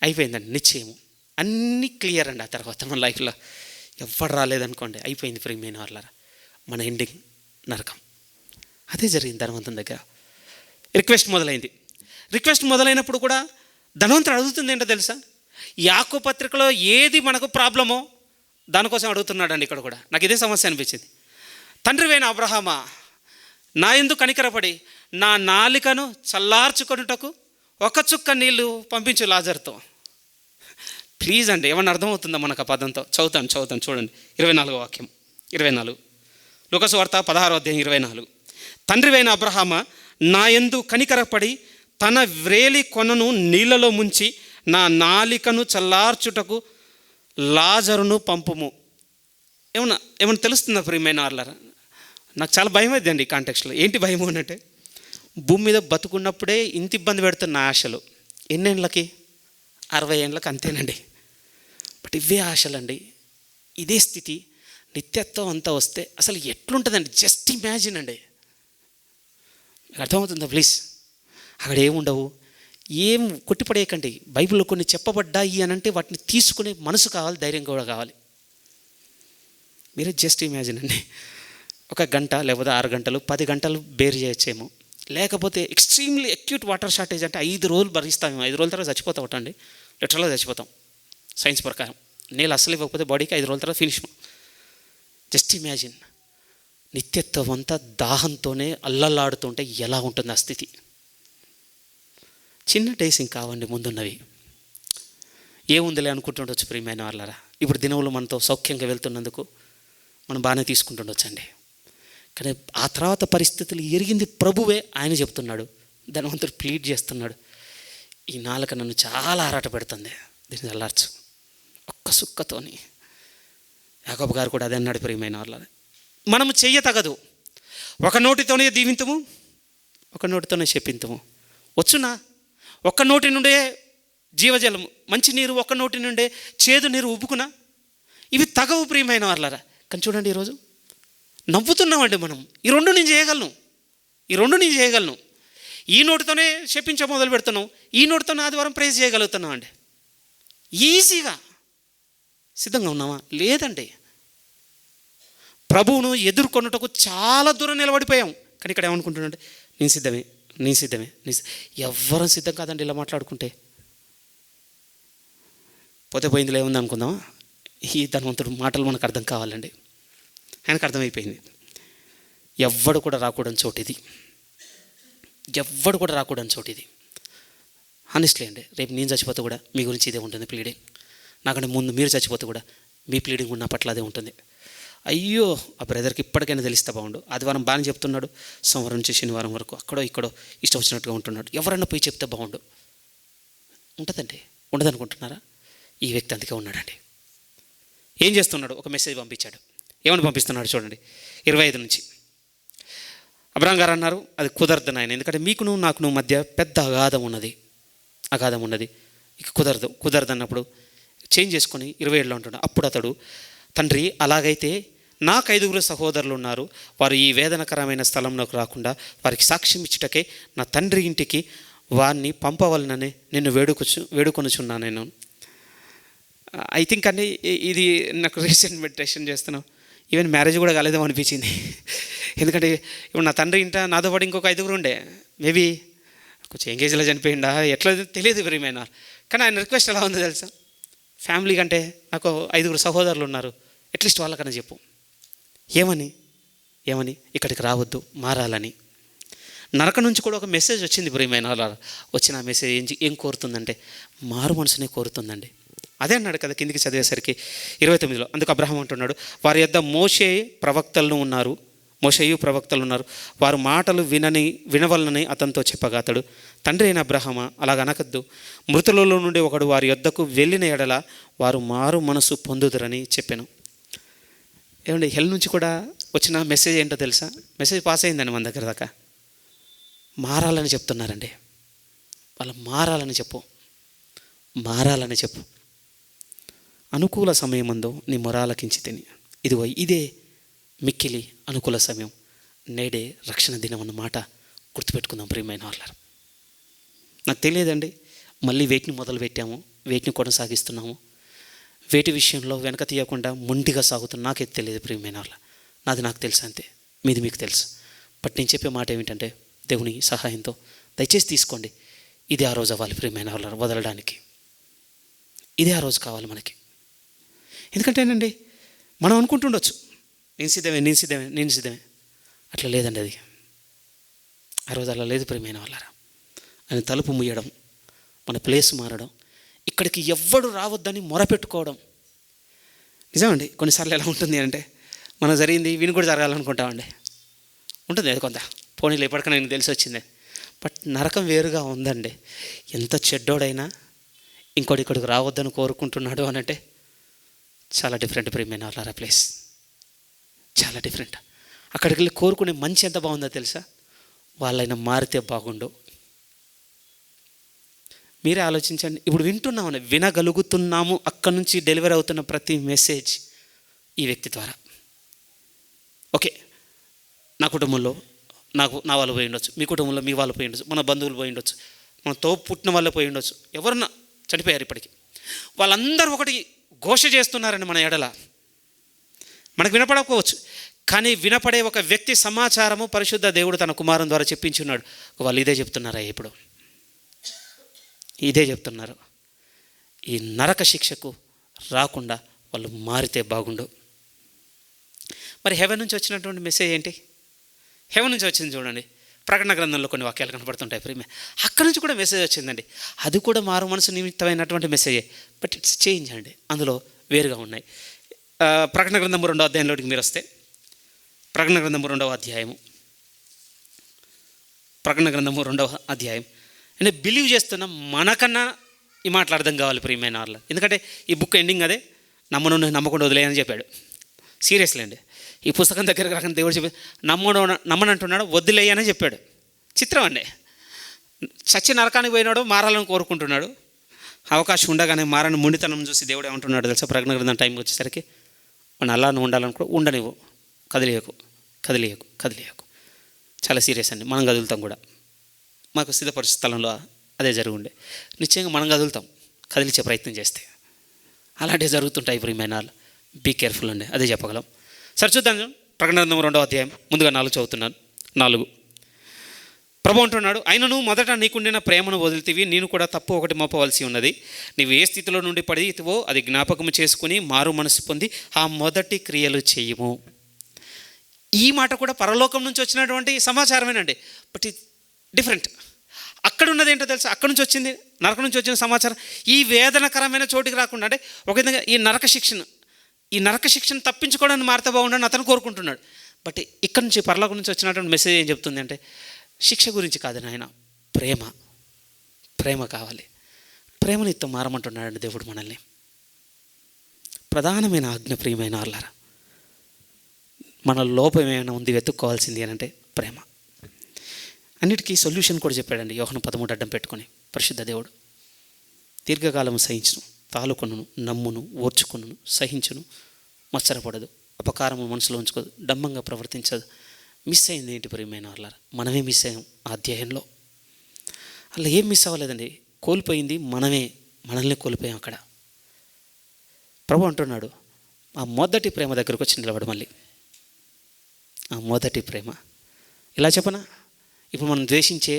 అయిపోయిందండి, నిశ్చయము అన్నీ క్లియర్ అండి. ఆ తర్వాత మన లైఫ్లో ఎవ్వరు రాలేదనుకోండి అయిపోయింది ప్రియమైన వాళ్ళారా, మన ఎండింగ్ నరకం. అదే జరిగింది ధనవంతుని దగ్గర. రిక్వెస్ట్ మొదలైనప్పుడు కూడా ధనవంతుడు అడుగుతుంది ఏంటో తెలుసా? యాకోబు పత్రికలో ఏది మనకు ప్రాబ్లమో దానికోసం అడుగుతున్నాడండి. ఇక్కడ కూడా నాకు ఇదే సమస్య అనిపించింది. తండ్రివైన అబ్రహామా, నా యందు కనికరపడి నా నాలికను చల్లార్చుకొనుటకు ఒక చుక్క నీళ్లు పంపించు లాజర్తో. ప్లీజ్ అండి, ఏమన్నా అర్థమవుతుందా మనకు ఆ పదంతో? చదువుతాను చూడండి. 24వ వాక్యం, 24 లూకాసు వార్త 16వ అధ్యాయం 24. తండ్రివైన అబ్రహామా, నా యందు కనికరపడి తన వ్రేలి కొనను నీళ్ళలో ముంచి నా నాలికను చల్లార్చుటకు లాజరును పంపుము. ఏమన్నా తెలుస్తుందా ప్రియమైన వాళ్ళారా? నాకు చాలా భయం అవుతుందండి ఈ కాంటెక్స్లో. ఏంటి భయం అంటే, భూమి మీద బతుకున్నప్పుడే ఇంత ఇబ్బంది పెడుతున్న ఆశలు ఎన్నేళ్ళకి? 60 ఏళ్ళకి, అంతేనండి. బట్ ఇవే ఆశలండి, ఇదే స్థితి, నిత్యత్వం అంతా వస్తే అసలు ఎట్లుంటుందండి? జస్ట్ ఇమాజిన్ అండి. అర్థమవుతుందా ప్లీజ్? అక్కడ ఏముండవు, ఏం కొట్టిపడేయకండి. బైబిల్లో కొన్ని చెప్పబడ్డాయి అని అంటే వాటిని తీసుకునే మనసు కావాలి, ధైర్యం కూడా కావాలి. మీరే జస్ట్ ఇమాజిన్ అండి, 1 గంట లేకపోతే 6 గంటలు 10 గంటలు బేర్ చేయొచ్చేమో. లేకపోతే ఎక్స్ట్రీమ్లీ అక్యూట్ వాటర్ షార్టేజ్ అంటే 5 రోజులు భరిస్తామేమో. 5 రోజుల తర్వాత చచ్చిపోతాం అండి, లిటరల్గా చచ్చిపోతాం సైన్స్ ప్రకారం. నీళ్ళు అస్సలు ఇవ్వకపోతే బాడీకి 5 రోజుల తర్వాత ఫినిష్. జస్ట్ ఇమాజిన్, నిత్యత్వం అంతా దాహంతోనే అల్లల్లాడుతుంటే ఎలా ఉంటుంది ఆ స్థితి? చిన్న డేస్ ఇంకా కావండి ముందున్నవి. ఏముందిలే అనుకుంటుండొచ్చు ప్రియమైన వాళ్ళరా. ఇప్పుడు దినములు మనతో సౌఖ్యంగా వెళ్తున్నందుకు మనం బాగానే తీసుకుంటుండొచ్చండి. కానీ ఆ తర్వాత పరిస్థితులు ఎరిగింది ప్రభువే. ఆయన చెప్తున్నాడు, ధనవంతుడు ప్లీడ్ చేస్తున్నాడు, ఈ నాలుక నన్ను చాలా ఆరాట పెడుతుంది, దీన్ని చల్లార్చు ఒక్క సుక్కతోని. యాకోబు గారు కూడా అదే అన్నాడు ప్రియమైన వాళ్ళ. మనము చెయ్య తగదు, ఒక నోటితోనే దీవింతుము, ఒక నోటితోనే శపింతుము. వచ్చునా? ఒక్క నోటి నుండే జీవజలము, మంచి నీరు ఒక్క నోటి నుండే చేదు నీరు ఉబ్బుకునా? ఇవి తగవు ప్రియమైన వాళ్ళరా. కానీ చూడండి, ఈరోజు నవ్వుతున్నామండి మనం. ఈ రెండు నేను చేయగలను. ఈ నోటితోనే శపించ మొదలు పెడుతున్నాం, ఈ నోటితోనే ఆదివారం ప్రేజ్ చేయగలుగుతున్నాం అండి. ఈజీగా సిద్ధంగా ఉన్నామా? లేదండి. ప్రభువును ఎదుర్కొన్నటకు చాలా దూరం నిలబడిపోయాం. కానీ ఇక్కడ ఏమనుకుంటున్నాంటే, నేను సిద్ధమే. ఎవ్వరం సిద్ధం కాదండి. ఇలా మాట్లాడుకుంటే పోతే పోయిందిలో ఏముంది అనుకుందామా? ఈ ధనవంతుడు మాటలు మనకు అర్థం కావాలండి. ఆయనకు అర్థమైపోయింది, ఎవ్వడు కూడా రాకూడని చోటు ఇది. హానెస్ట్లీ అండి, రేపు నేను చచ్చిపోతే కూడా మీ గురించి ఇదే ఉంటుంది ప్లీడింగ్. నాకంటే ముందు మీరు చచ్చిపోతే కూడా మీ ప్లీడింగ్ ఉన్న పట్ల అదే ఉంటుంది. అయ్యో, ఆ బ్రదర్కి ఇప్పటికైనా తెలిస్తే బాగుండు. ఆదివారం బాగానే చెప్తున్నాడు, సోమవారం నుంచి శనివారం వరకు అక్కడో ఇక్కడో ఇష్టం వచ్చినట్టుగా ఉంటున్నాడు, ఎవరన్నా పోయి చెప్తే బాగుండు. ఉంటుందండి, ఉండదనుకుంటున్నారా? ఈ వ్యక్తి అందుకే ఉన్నాడండి. ఏం చేస్తున్నాడు? ఒక మెసేజ్ పంపించాడు. ఏమని పంపిస్తున్నాడు చూడండి, 25 నుంచి. అబ్రహాం గారు అన్నారు, అది కుదరదు నాయన, ఎందుకంటే మీకును నాకును మధ్య పెద్ద అగాధం ఉన్నది, ఇక కుదరదు అన్నప్పుడు చేంజ్ చేసుకొని 27లో ఉంటున్నాడు. అప్పుడు అతడు, తండ్రి, అలాగైతే నాకు 5 సహోదరులు ఉన్నారు, వారు ఈ వేదనకరమైన స్థలంలోకి రాకుండా వారికి సాక్ష్యం ఇచ్చుటకే నా తండ్రి ఇంటికి వారిని పంపవలనని నిన్ను వేడుకొనుచున్నాను నేను. ఐ థింక్ అండి ఇది నాకు రీసెంట్ మెడిటేషన్ చేస్తున్నాం. ఈవెన్ మ్యారేజ్ కూడా కాలేదేమో అనిపించింది. ఎందుకంటే ఇప్పుడు నా తండ్రి ఇంట నాతో పాటు ఇంకొక 5 ఉండే, మేబీ కొంచెం ఎంగేజ్లో చనిపోయిందా ఎట్లా తెలియదు ప్రియమైన. కానీ ఆయన రిక్వెస్ట్ ఎలా ఉందో తెలుసా, ఫ్యామిలీ కంటే నాకు 5 సహోదరులు ఉన్నారు, అట్లీస్ట్ వాళ్ళకన్నా చెప్పు. ఏమని ఇక్కడికి రావద్దు, మారాలని. నరక నుంచి కూడా ఒక మెసేజ్ వచ్చింది ప్రియమైన. వచ్చిన ఆ మెసేజ్ ఏం కోరుతుందంటే మారు మనసునే కోరుతుందండి. అదే అన్నాడు కదా కిందికి చదివేసరికి 29లో. అందుకు అబ్రహాం అంటున్నాడు, వారి యొద్ద మోషేయు ప్రవక్తలు ఉన్నారు, వారు మాటలు వినవలనని అతనితో చెప్పగా అతడు, తండ్రి అయిన అబ్రహామా, అలాగనకద్దు, మృతులలో నుండి ఒకడు వారి యొద్దకు వెళ్ళిన ఎడల వారు మారు మనసు పొందుదురని చెప్పాను. ఏమండి, హెల్ నుంచి కూడా వచ్చిన మెసేజ్ ఏంటో తెలుసా? మెసేజ్ పాస్ అయిందండి మన దగ్గర దాకా. మారాలని చెప్తున్నారండి. వాళ్ళు మారాలని చెప్పు. అనుకూల సమయమందు నీ మొరాలకించి తిని, ఇదిగో ఇదే మిక్కిలి అనుకూల సమయం, నేడే రక్షణ దినం అన్నమాట గుర్తుపెట్టుకుందాం ప్రియమైన వాళ్ళారు. నాకు తెలియదండి, మళ్ళీ వేటిని మొదలుపెట్టాము, వేటిని కొనసాగిస్తున్నాము, వేటి విషయంలో వెనక తీయకుండా మొండిగా సాగుతున్నా నాకైతే తెలియదు ప్రియమైన వాళ్ళ. నాది నాకు తెలుసు అంతే, మీది మీకు తెలుసు. బట్ నేను చెప్పే మాట ఏమిటంటే దేవుని సహాయంతో దయచేసి తీసుకోండి. ఇదే ఆ రోజు అవ్వాలి ప్రియమైన వాళ్ళ, వదలడానికి ఇదే ఆ రోజు కావాలి మనకి. ఎందుకంటేనండి మనం అనుకుంటుండొచ్చు నేను సిద్ధమే. అట్లా లేదండి, అది ఆ రోజు అలా లేదు ప్రియమైన వాళ్ళారా. ఆయన తలుపు ముయ్యడం, మన ప్లేస్ మారడం, ఇక్కడికి ఎవ్వడు రావద్దని మొరపెట్టుకోవడం. నిజమండి, కొన్నిసార్లు ఎలా ఉంటుంది అంటే మనం జరిగింది వీని కూడా జరగాలనుకుంటామండి. ఉంటుంది అది కొంత, పోనీలు ఎప్పటికైనా నాకు తెలిసి వచ్చిందే. బట్ నరకం వేరుగా ఉందండి. ఎంత చెడ్డోడైనా ఇంకోటి ఇక్కడికి రావద్దని కోరుకుంటున్నాడు అని అంటే చాలా డిఫరెంట్ ప్రియమైన వాళ్ళారా. ప్లేస్ చాలా డిఫరెంట్. అక్కడికి వెళ్ళి కోరుకునే మంచి ఎంత బాగుందో తెలుసా? వాళ్ళైనా మారితే బాగుండు. మీరే ఆలోచించండి. ఇప్పుడు వినగలుగుతున్నాము. అక్కడి నుంచి డెలివరీ అవుతున్న ప్రతి మెసేజ్ ఈ వ్యక్తి ద్వారా. ఓకే, నా కుటుంబంలో నా వాళ్ళు పోయి ఉండొచ్చు, మీ కుటుంబంలో మీ వాళ్ళు పోయి ఉండొచ్చు, మన బంధువులు పోయి ఉండొచ్చు, మన పుట్టిన వాళ్ళే పోయి ఉండొచ్చు, ఎవరన్నా చనిపోయారు ఇప్పటికీ. వాళ్ళందరూ ఒకటి ఘోష చేస్తున్నారని మన ఎడల. మనకు వినపడకపోవచ్చు, కానీ వినపడే ఒక వ్యక్తి సమాచారము పరిశుద్ధ దేవుడు తన కుమారుని ద్వారా చెప్పించున్నాడు. వాళ్ళు ఇదే చెప్తున్నారా? ఇప్పుడు ఇదే చెప్తున్నారు. ఈ నరక శిక్షకు రాకుండా వాళ్ళు మారితే బాగుండు. మరి హెవెన్ నుంచి వచ్చినటువంటి మెసేజ్ ఏంటి? హెవెన్ నుంచి వచ్చింది చూడండి, ప్రకటన గ్రంథంలో కొన్ని వాక్యాలు కనపడుతుంటాయి ప్రేమ. అక్కడి నుంచి కూడా మెసేజ్ వచ్చిందండి. అది కూడా మారు మనసు నిమిత్తమైనటువంటి మెసేజే, బట్ ఇట్స్ చేంజ్ అండి. అందులో వేరుగా ఉన్నాయి. ప్రకటన గ్రంథం 2వ అధ్యాయంలోకి మీరు వస్తే, ప్రకటన గ్రంథం 2వ అధ్యాయం అంటే బిలీవ్ చేస్తున్న మనకన్నా ఈ మాటలు అర్థం కావాలి ప్రియమైన వాళ్ళ. ఎందుకంటే ఈ బుక్ ఎండింగ్ అదే, నమ్మకుండా వదిలేయని చెప్పాడు. సీరియస్లీ అండి, ఈ పుస్తకం దగ్గరకు రాకుండా దేవుడు చెప్పి నమ్మనంటున్నాడు, వదిలేయని చెప్పాడు. చిత్రం అండి. చచ్చి నరకానికి పోయినాడు, మారాలని కోరుకుంటున్నాడు. అవకాశం ఉండగానే మారని మొండితనం చూసి దేవుడు ఏమంటున్నాడు తెలుసా? ప్రకటన గ్రంథం టైంకి వచ్చేసరికి, మన అల్లాను ఉండాలనుకో, ఉండనివ్వు, కదిలియకు. చాలా సీరియస్ అండి. మనం కదులుతాం కూడా. మాకు సిద్ధపరిచే స్థలంలో అదే జరిగి ఉండే. నిశ్చయంగా మనం కదిలించే ప్రయత్నం చేస్తే అలాంటివి జరుగుతుంటాయి ప్రియమైన వాళ్ళు. బీ కేర్ఫుల్ అండి, అదే చెప్పగలం. సరే చూద్దాం. ప్రకటన గ్రంథం 2వ అధ్యాయం ముందుగా 4 చదువుతున్నాను. 4 ప్రభు అంటున్నాడు, అయినను మొదట నీకుండిన ప్రేమను వదిలితివి, నేను కూడా తప్పు ఒకటి మోపవలసి ఉన్నది. నీవు ఏ స్థితిలో నుండి పడితివో అది జ్ఞాపకము చేసుకుని మారు మనసు పొంది ఆ మొదటి క్రియలు చేయము. ఈ మాట కూడా పరలోకం నుంచి వచ్చినటువంటి సమాచారమేనండి, బట్ ఇది డిఫరెంట్. అక్కడ ఉన్నది ఏంటో తెలుసా? అక్కడి నుంచి వచ్చింది, నరకం నుంచి వచ్చిన సమాచారం ఈ వేదనకరమైన చోటికి రాకుండా, అంటే ఒక విధంగా ఈ నరక శిక్షను తప్పించుకోవడానికి మారితే బాగుండని అతను కోరుకుంటున్నాడు. బట్ ఇక్కడ నుంచి పరలోకం నుంచి వచ్చినటువంటి మెసేజ్ ఏం చెప్తుంది అంటే, శిక్ష గురించి కాదు నాయన, ప్రేమ కావాలి. ప్రేమనితో మారమంటున్నాడండి దేవుడు మనల్ని. ప్రధానమైన ఆజ్ఞ ప్రియమైన వాళ్ళారా, మన లోపం ఏమైనా ఉంది వెతుక్కోవాల్సింది అని అంటే ప్రేమ. అన్నిటికీ సొల్యూషన్ కూడా చెప్పాడండి యోహను 13 అడ్డం పెట్టుకొని పరిశుద్ధ దేవుడు. దీర్ఘకాలం సహించును, తాలుకొనును, నమ్మును, ఓర్చుకొనును, సహించును, మత్సరపడదు, అపకారము మనసులో ఉంచుకోదు, డంబంగా ప్రవర్తించదు. మిస్ అయింది ఏంటి ప్రియమైన వాళ్ళారా? మనమే మిస్ అయ్యాం ఆ అధ్యాయంలో. అలా ఏం మిస్ అవ్వలేదండి, కోల్పోయింది మనల్ని కోల్పోయాం అక్కడ. ప్రభు అంటున్నాడు, ఆ మొదటి ప్రేమ దగ్గరకు వచ్చి నిలబడు. మళ్ళీ ఆ మొదటి ప్రేమ. ఇలా చెప్పనా, ఇప్పుడు మనం ద్వేషించే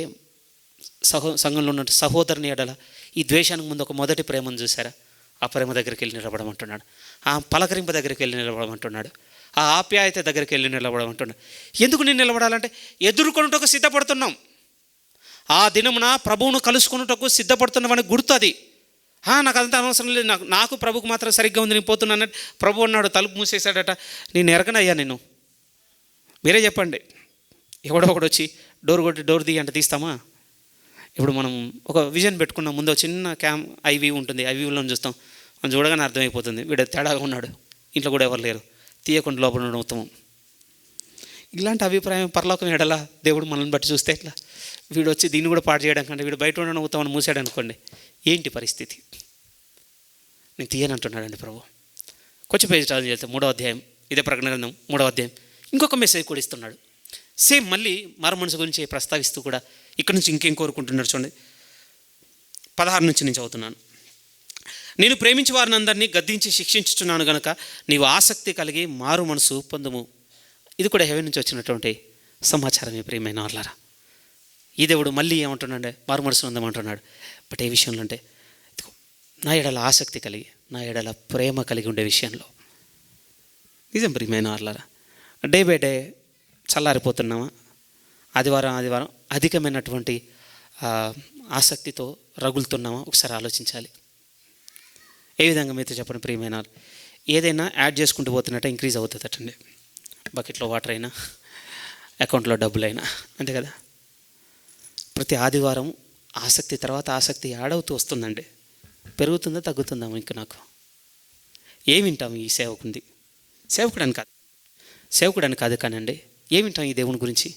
సంఘంలో ఉన్న సహోదరుని ఎడల ఈ ద్వేషానికి ముందు ఒక మొదటి ప్రేమను చూసారా? ఆ ప్రేమ దగ్గరికి వెళ్ళి నిలబడమంటున్నాడు. ఆ పలకరింప దగ్గరికి వెళ్ళి నిలబడమంటున్నాడు. ఆ ఆప్యాయత దగ్గరికి వెళ్ళి నిలబడమంటున్నాడు. ఎందుకు నేను నిలబడాలంటే ఎదుర్కొనుటకు సిద్ధపడుతున్నాం. ఆ దినమున ప్రభువును కలుసుకున్నటకు సిద్ధపడుతున్నామని గుర్తు అది. నాకు అదంతా అనవసరం లేదు, నాకు ప్రభుకు మాత్రం సరిగ్గా ఉంది, నేను పోతున్నాను. ప్రభు అన్నాడు, తలుపు మూసేశాడట. నేను ఎరగనయ్యా, నేను మీరే చెప్పండి. ఎవడో ఒకడు వచ్చి డోర్ కొట్టి డోర్ తీ అంటే తీస్తామా? ఇప్పుడు మనం ఒక విజన్ పెట్టుకున్నాం, ముందు చిన్న ఐవీ ఉంటుంది, ఐవీలో చూస్తాం, మనం చూడగానే అర్థమైపోతుంది వీడు తేడాగా ఉన్నాడు, ఇంట్లో కూడా ఎవరు లేరు, తీయకుండా లోపల ఉండడం ఉత్తమం. ఇలాంటి అభిప్రాయం పరలోకం ఎడలా దేవుడు మనల్ని బట్టి చూస్తే ఎట్లా? వీడు వచ్చి దీన్ని కూడా పాడు చేయడం కంటే వీడు బయట ఉండడం ఉత్తమని మూసాడు అనుకోండి, ఏంటి పరిస్థితి? నేను తీయనంటున్నాడండి ప్రభు. కొంచెం పేజీ ట్రావెల్ చేస్తే 3వ అధ్యాయం, ఇదే ప్రకటన గ్రంథం 3వ అధ్యాయం ఇంకొక మెసేజ్ కూడా ఇస్తున్నాడు. సేమ్ మళ్ళీ మారు మనసు గురించి ప్రస్తావిస్తూ కూడా ఇక్కడ నుంచి ఇంకేం కోరుకుంటున్నాడు చూడండి. 16 నుంచి నేను చదువుతున్నాను. నేను ప్రేమించి వారిని అందరినీ గద్దించి శిక్షించుచున్నాను గనుక నీవు ఆసక్తి కలిగి మారు మనసు పొందుము. ఇది కూడా హెవెన్ నుంచి వచ్చినటువంటి సమాచారమే ప్రియమైన వాళ్ళారా. ఈ దేవుడు మళ్ళీ ఏమంటున్నాడే, మారు మనసు ఉందమంటున్నాడు. బట్ ఏ విషయంలో అంటే నా ఎడల ఆసక్తి కలిగి, నా ఎడల ప్రేమ కలిగి ఉండే విషయంలో. నిజం ప్రియమైన వాళ్ళారా, డే బై డే చల్లారిపోతున్నామా? ఆదివారం అధికమైనటువంటి ఆసక్తితో రగులుతున్నామా? ఒకసారి ఆలోచించాలి. ఏ విధంగా మీతో చెప్పండి ప్రియమైన వాళ్ళు. ఏదైనా యాడ్ చేసుకుంటూ పోతున్నట్టే ఇంక్రీజ్ అవుతుందటండి. బకెట్లో వాటర్ అయినా, అకౌంట్లో డబ్బులైనా, అంతే కదా. ప్రతి ఆదివారం ఆసక్తి తర్వాత ఆసక్తి యాడ్ అవుతూ వస్తుందండి. పెరుగుతుందా తగ్గుతుందా? ఇంకా నాకు ఏమి వింటాం ఈ సేవకుంది, సేవకుడని కాదు కానండి, ఏమి వింటాం ఈ దేవుని గురించి?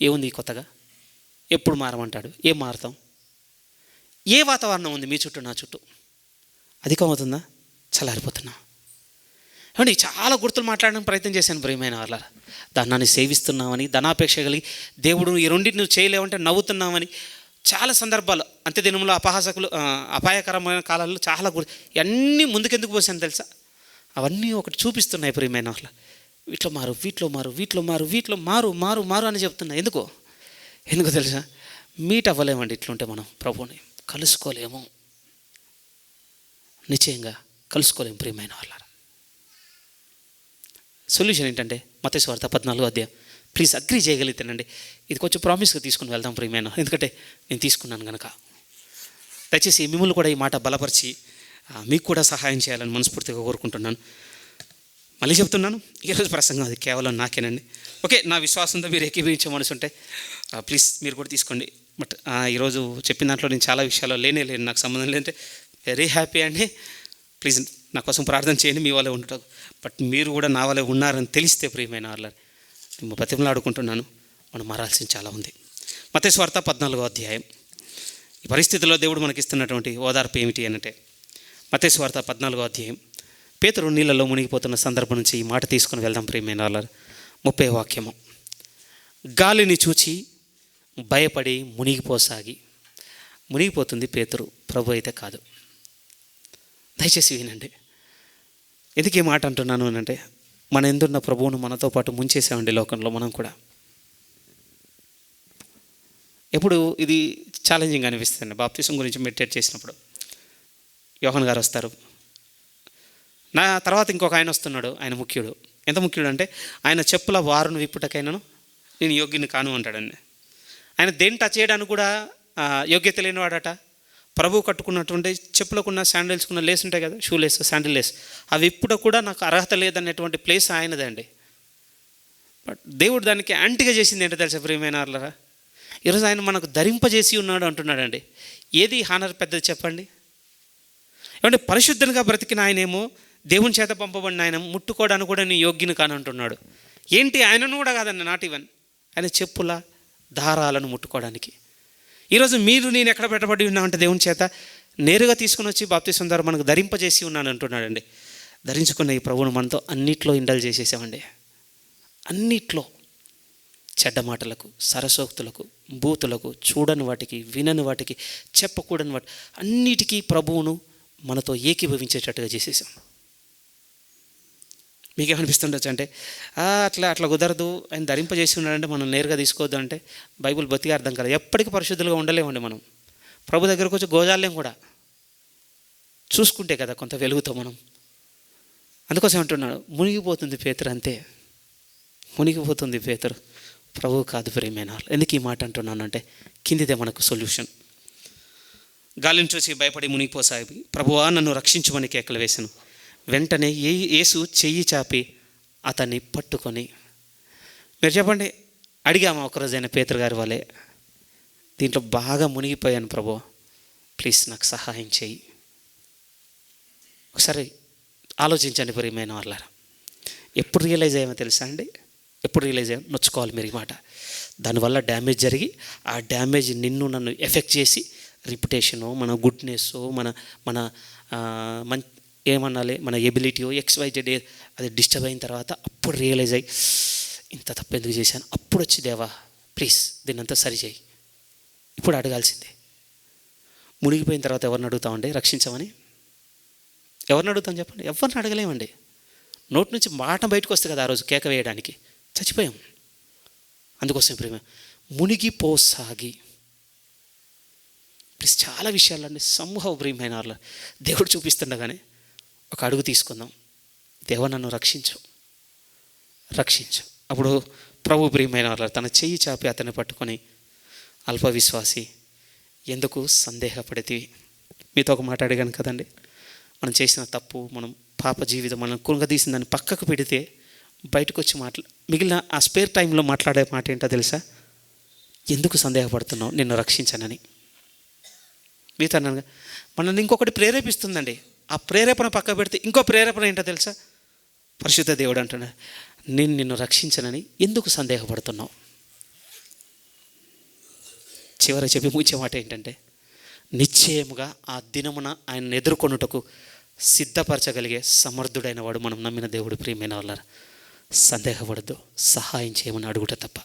ఏముంది కొత్తగా? ఎప్పుడు మారమంటాడు? ఏం మారుతాం? ఏ వాతావరణం ఉంది మీ చుట్టూ, నా చుట్టూ? అధికమవుతుందా? చల్లారిపోతున్నా? ఏమండి, చాలా గుర్తులు మాట్లాడడానికి ప్రయత్నం చేశాను ప్రియమైన వాళ్ళ. దాన్ని సేవిస్తున్నామని, ధనాపేక్ష కలిగి దేవుడు ఈ రెండింటిని నువ్వు చేయలేవంటే నవ్వుతున్నామని చాలా సందర్భాలు, అంత్యదినంలో అపాయకరమైన కాలాల్లో చాలా అన్నీ ముందుకెందుకు పోసాను తెలుసా? అవన్నీ ఒకటి చూపిస్తున్నాయి ప్రియమైన వాళ్ళ. వీటిలో మారు అని చెప్తున్నా. ఎందుకు తెలుసా? మీట్ అవ్వలేమండి. ఇట్లుంటే మనం ప్రభువుని కలుసుకోలేము, నిశ్చయంగా కలుసుకోలేము ప్రియమైన వాళ్ళ. సొల్యూషన్ ఏంటంటే మత్తయి సువార్త 14వ అధ్యాయం. ప్లీజ్ అగ్రీ చేయగలుగుతానండి. ఇది కొంచెం ప్రామిస్గా తీసుకుని వెళ్దాం ప్రియమైన, ఎందుకంటే నేను తీసుకున్నాను కనుక. దయచేసి మిమ్మల్ని కూడా ఈ మాట బలపరిచి మీకు కూడా సహాయం చేయాలని మనస్ఫూర్తిగా కోరుకుంటున్నాను. మళ్ళీ చెప్తున్నాను, ఈరోజు ప్రసంగం అది కేవలం నాకేనండి. ఓకే, నా విశ్వాసంతో మీరు ఏకీభవించే మనసు ఉంటే ప్లీజ్ మీరు కూడా తీసుకోండి. బట్ ఈరోజు చెప్పిన దాంట్లో నేను చాలా విషయాలు లేను, నాకు సంబంధం లేదంటే వెరీ హ్యాపీ అండి. ప్లీజ్ నా కోసం ప్రార్థన చేయండి, మీ వాళ్ళే ఉండటం. బట్ మీరు కూడా నా వాళ్ళే ఉన్నారని తెలిస్తే ప్రియమైన వాళ్ళ నేను బతిమలాడుకుంటున్నాను. మనం మారాల్సింది చాలా ఉంది. మత్తయి సువార్త 14వ అధ్యాయం. ఈ పరిస్థితుల్లో దేవుడు మనకిస్తున్నటువంటి ఓదార్పు ఏమిటి అంటే, మత్తయి సువార్త 14వ అధ్యాయం. పేతురు నీళ్ళలో మునిగిపోతున్న సందర్భం నుంచి ఈ మాట తీసుకుని వెళ్దాం ప్రియమైన వాళ్ళ. 30వ వాక్యము. గాలిని చూచి భయపడి మునిగిపోతుంది పేతురు, ప్రభు అయితే కాదు. దయచేసి వినండి. ఎందుకు ఈ మాట అంటున్నాను అంటే, మన ఎందున్న ప్రభువును మనతో పాటు ముంచేసామండి లోకంలో మనం కూడా. ఎప్పుడు ఇది ఛాలెంజింగ్ అనిపిస్తుంది. బాప్తిసం గురించి మెడిటేట్ చేసినప్పుడు యోహాన్ గారు వస్తారు, నా తర్వాత ఇంకొక ఆయన వస్తున్నాడు. ఆయన ముఖ్యుడు. ఎంత ముఖ్యుడు అంటే, ఆయన చెప్పుల వారును విప్పుటకైనాను నేను యోగ్యుని కాను అంటాడండి. ఆయన దేన్ని టచ్ చేయడానికి కూడా యోగ్యత లేనివాడట. ప్రభు కట్టుకున్నటువంటి చెప్పులకున్న శాండిల్స్కున్న లేస్ ఉంటాయి కదా, షూ లేస్, శాండిల్ లేస్, అవి ఇప్పుడు కూడా నాకు అర్హత లేదనేటువంటి ప్లేస్ ఆయనదండి. బట్ దేవుడు దానికి యాంటీగా చేసింది ఏంటో తెలుసా ప్రియమైన వాళ్ళరా? ఈరోజు ఆయన మనకు ధరింపజేసి ఉన్నాడు అంటున్నాడండి. ఏది హానర్ పెద్దది చెప్పండి? ఏమంటే పరిశుద్ధంగా బ్రతికిన ఆయనేమో దేవుని చేత పంపబడిన ఆయన ముట్టుకోవడానికి కూడా నీ యోగ్యుని కానంటున్నాడు. ఏంటి, ఆయనను కూడా కాదండి, నాట్ ఈవెన్ ఆయన చెప్పుల దారాలను ముట్టుకోవడానికి. ఈరోజు మీరు నేను ఎక్కడ పెట్టబడి ఉన్నామంటే దేవుని చేత నేరుగా తీసుకుని వచ్చి బాప్తిసం ద్వారా మనకు ధరింపజేసి ఉన్నాను అంటున్నాడండి. ధరించుకున్న ఈ ప్రభువును మనతో అన్నిట్లో ఇండల్ చేసేసామండి. అన్నిట్లో చెడ్డ మాటలకు, సరసోక్తులకు, బూతులకు, చూడని వాటికి, వినని వాటికి, చెప్పకూడని వాటి అన్నిటికీ ప్రభువును మనతో ఏకీభవించేటట్టుగా చేసేసాం. మీకేమనిపిస్తుండొచ్చు అంటే అట్లా అట్లా కుదరదు, ఆయన ధరింపజేసి ఉన్నాడంటే మనం నేరుగా తీసుకోవద్దు అంటే బైబిల్ బొత్తిగా అర్థం కాదు. ఎప్పటికీ పరిశుద్ధులుగా ఉండలేమండి మనం. ప్రభు దగ్గరకు వచ్చి గోజాలేం కూడా చూసుకుంటే కదా కొంత వెలుగుతో మనం. అందుకోసం అంటున్నాడు, మునిగిపోతుంది పేతురు, అంతే మునిగిపోతుంది పేతురు, ప్రభు కాదు ప్రియమైన వాళ్ళు. ఎందుకు ఈ మాట అంటున్నానంటే కిందిదే మనకు సొల్యూషన్. గాలిని చూసి భయపడి మునిగిపోసాగి ప్రభువా నన్ను రక్షించమని కేకలు వేశాను. వెంటనే యేసు చెయ్యి చాపి అతన్ని పట్టుకొని, మీరు చెప్పండి, అడిగామా ఒకరోజైనా పేతురు గారి వాళ్ళే, దీంట్లో బాగా మునిగిపోయాను ప్రభు, ప్లీజ్ నాకు సహాయం చేయి. ఒకసారి ఆలోచించండి ప్రియమైన వాళ్ళారా. ఎప్పుడు రియలైజ్ అయ్యామో తెలుసా అండి? ఎప్పుడు రియలైజ్ అయ్యామో నొచ్చుకోవాలి మీరు ఈ మాట. దానివల్ల డ్యామేజ్ జరిగి ఆ డ్యామేజ్ నిన్ను నన్ను ఎఫెక్ట్ చేసి రిప్యుటేషను, మన గుడ్నెస్, మన మన మన ఏమనాలి, మన ఎబిలిటీయో XYZ అది డిస్టర్బ్ అయిన తర్వాత అప్పుడు రియలైజ్ అయ్యి ఇంత తప్పు ఎందుకు చేశాను, అప్పుడు వచ్చి దేవా ప్లీజ్ దీన్నంతా సరి చేయి. ఇప్పుడు అడగాల్సిందే. మునిగిపోయిన తర్వాత ఎవరిని అడుగుతామండి రక్షించమని? ఎవరిని అడుగుతాం చెప్పండి? ఎవరిని అడగలేమండి. నోటి నుంచి మాట బయటకు వస్తుంది కదా ఆ రోజు కేక వేయడానికి, చచ్చిపోయాం. అందుకోసం ప్రేమ మునిగిపోసాగి ప్లీజ్ చాలా విషయాలు అండి సమూహ ప్రియమైన వాళ్ళు దేవుడు చూపిస్తుండగానే ఒక అడుగు తీసుకుందాం. దేవ నన్ను రక్షించు. అప్పుడు ప్రభు ప్రియమైన వాళ్ళు తన చెయ్యి చాపి అతన్ని పట్టుకొని, అల్ప విశ్వాసి ఎందుకు సందేహపడితే. మీతో ఒక మాట అడిగాను కదండి, మనం చేసిన తప్పు, మనం పాప జీవితం మనం కుంగదీసిన దాన్ని పక్కకు పెడితే బయటకు వచ్చి మిగిలిన ఆ స్పేర్ టైంలో మాట్లాడే మాట ఏంటో తెలుసా? ఎందుకు సందేహపడుతున్నావు, నిన్ను రక్షించనని. మీతో మనల్ని ఇంకొకటి ప్రేరేపిస్తుందండి. ఆ ప్రేరేపణ పక్క పెడితే ఇంకో ప్రేరేపణ ఏంటో తెలుసా? పరిశుద్ధ దేవుడు అంటున్నాడు, నేను నిన్ను రక్షించనని ఎందుకు సందేహపడుతున్నావు. చివరి చెప్పి ముచ్చే మాట ఏంటంటే, నిశ్చయముగా ఆ దినమున ఆయన్ని ఎదుర్కొనుటకు సిద్ధపరచగలిగే సమర్థుడైన వాడు మనం నమ్మిన దేవుడు. ప్రియమైన వాళ్ళ సందేహపడద్దు, సహాయం చేయమని అడుగుట తప్ప.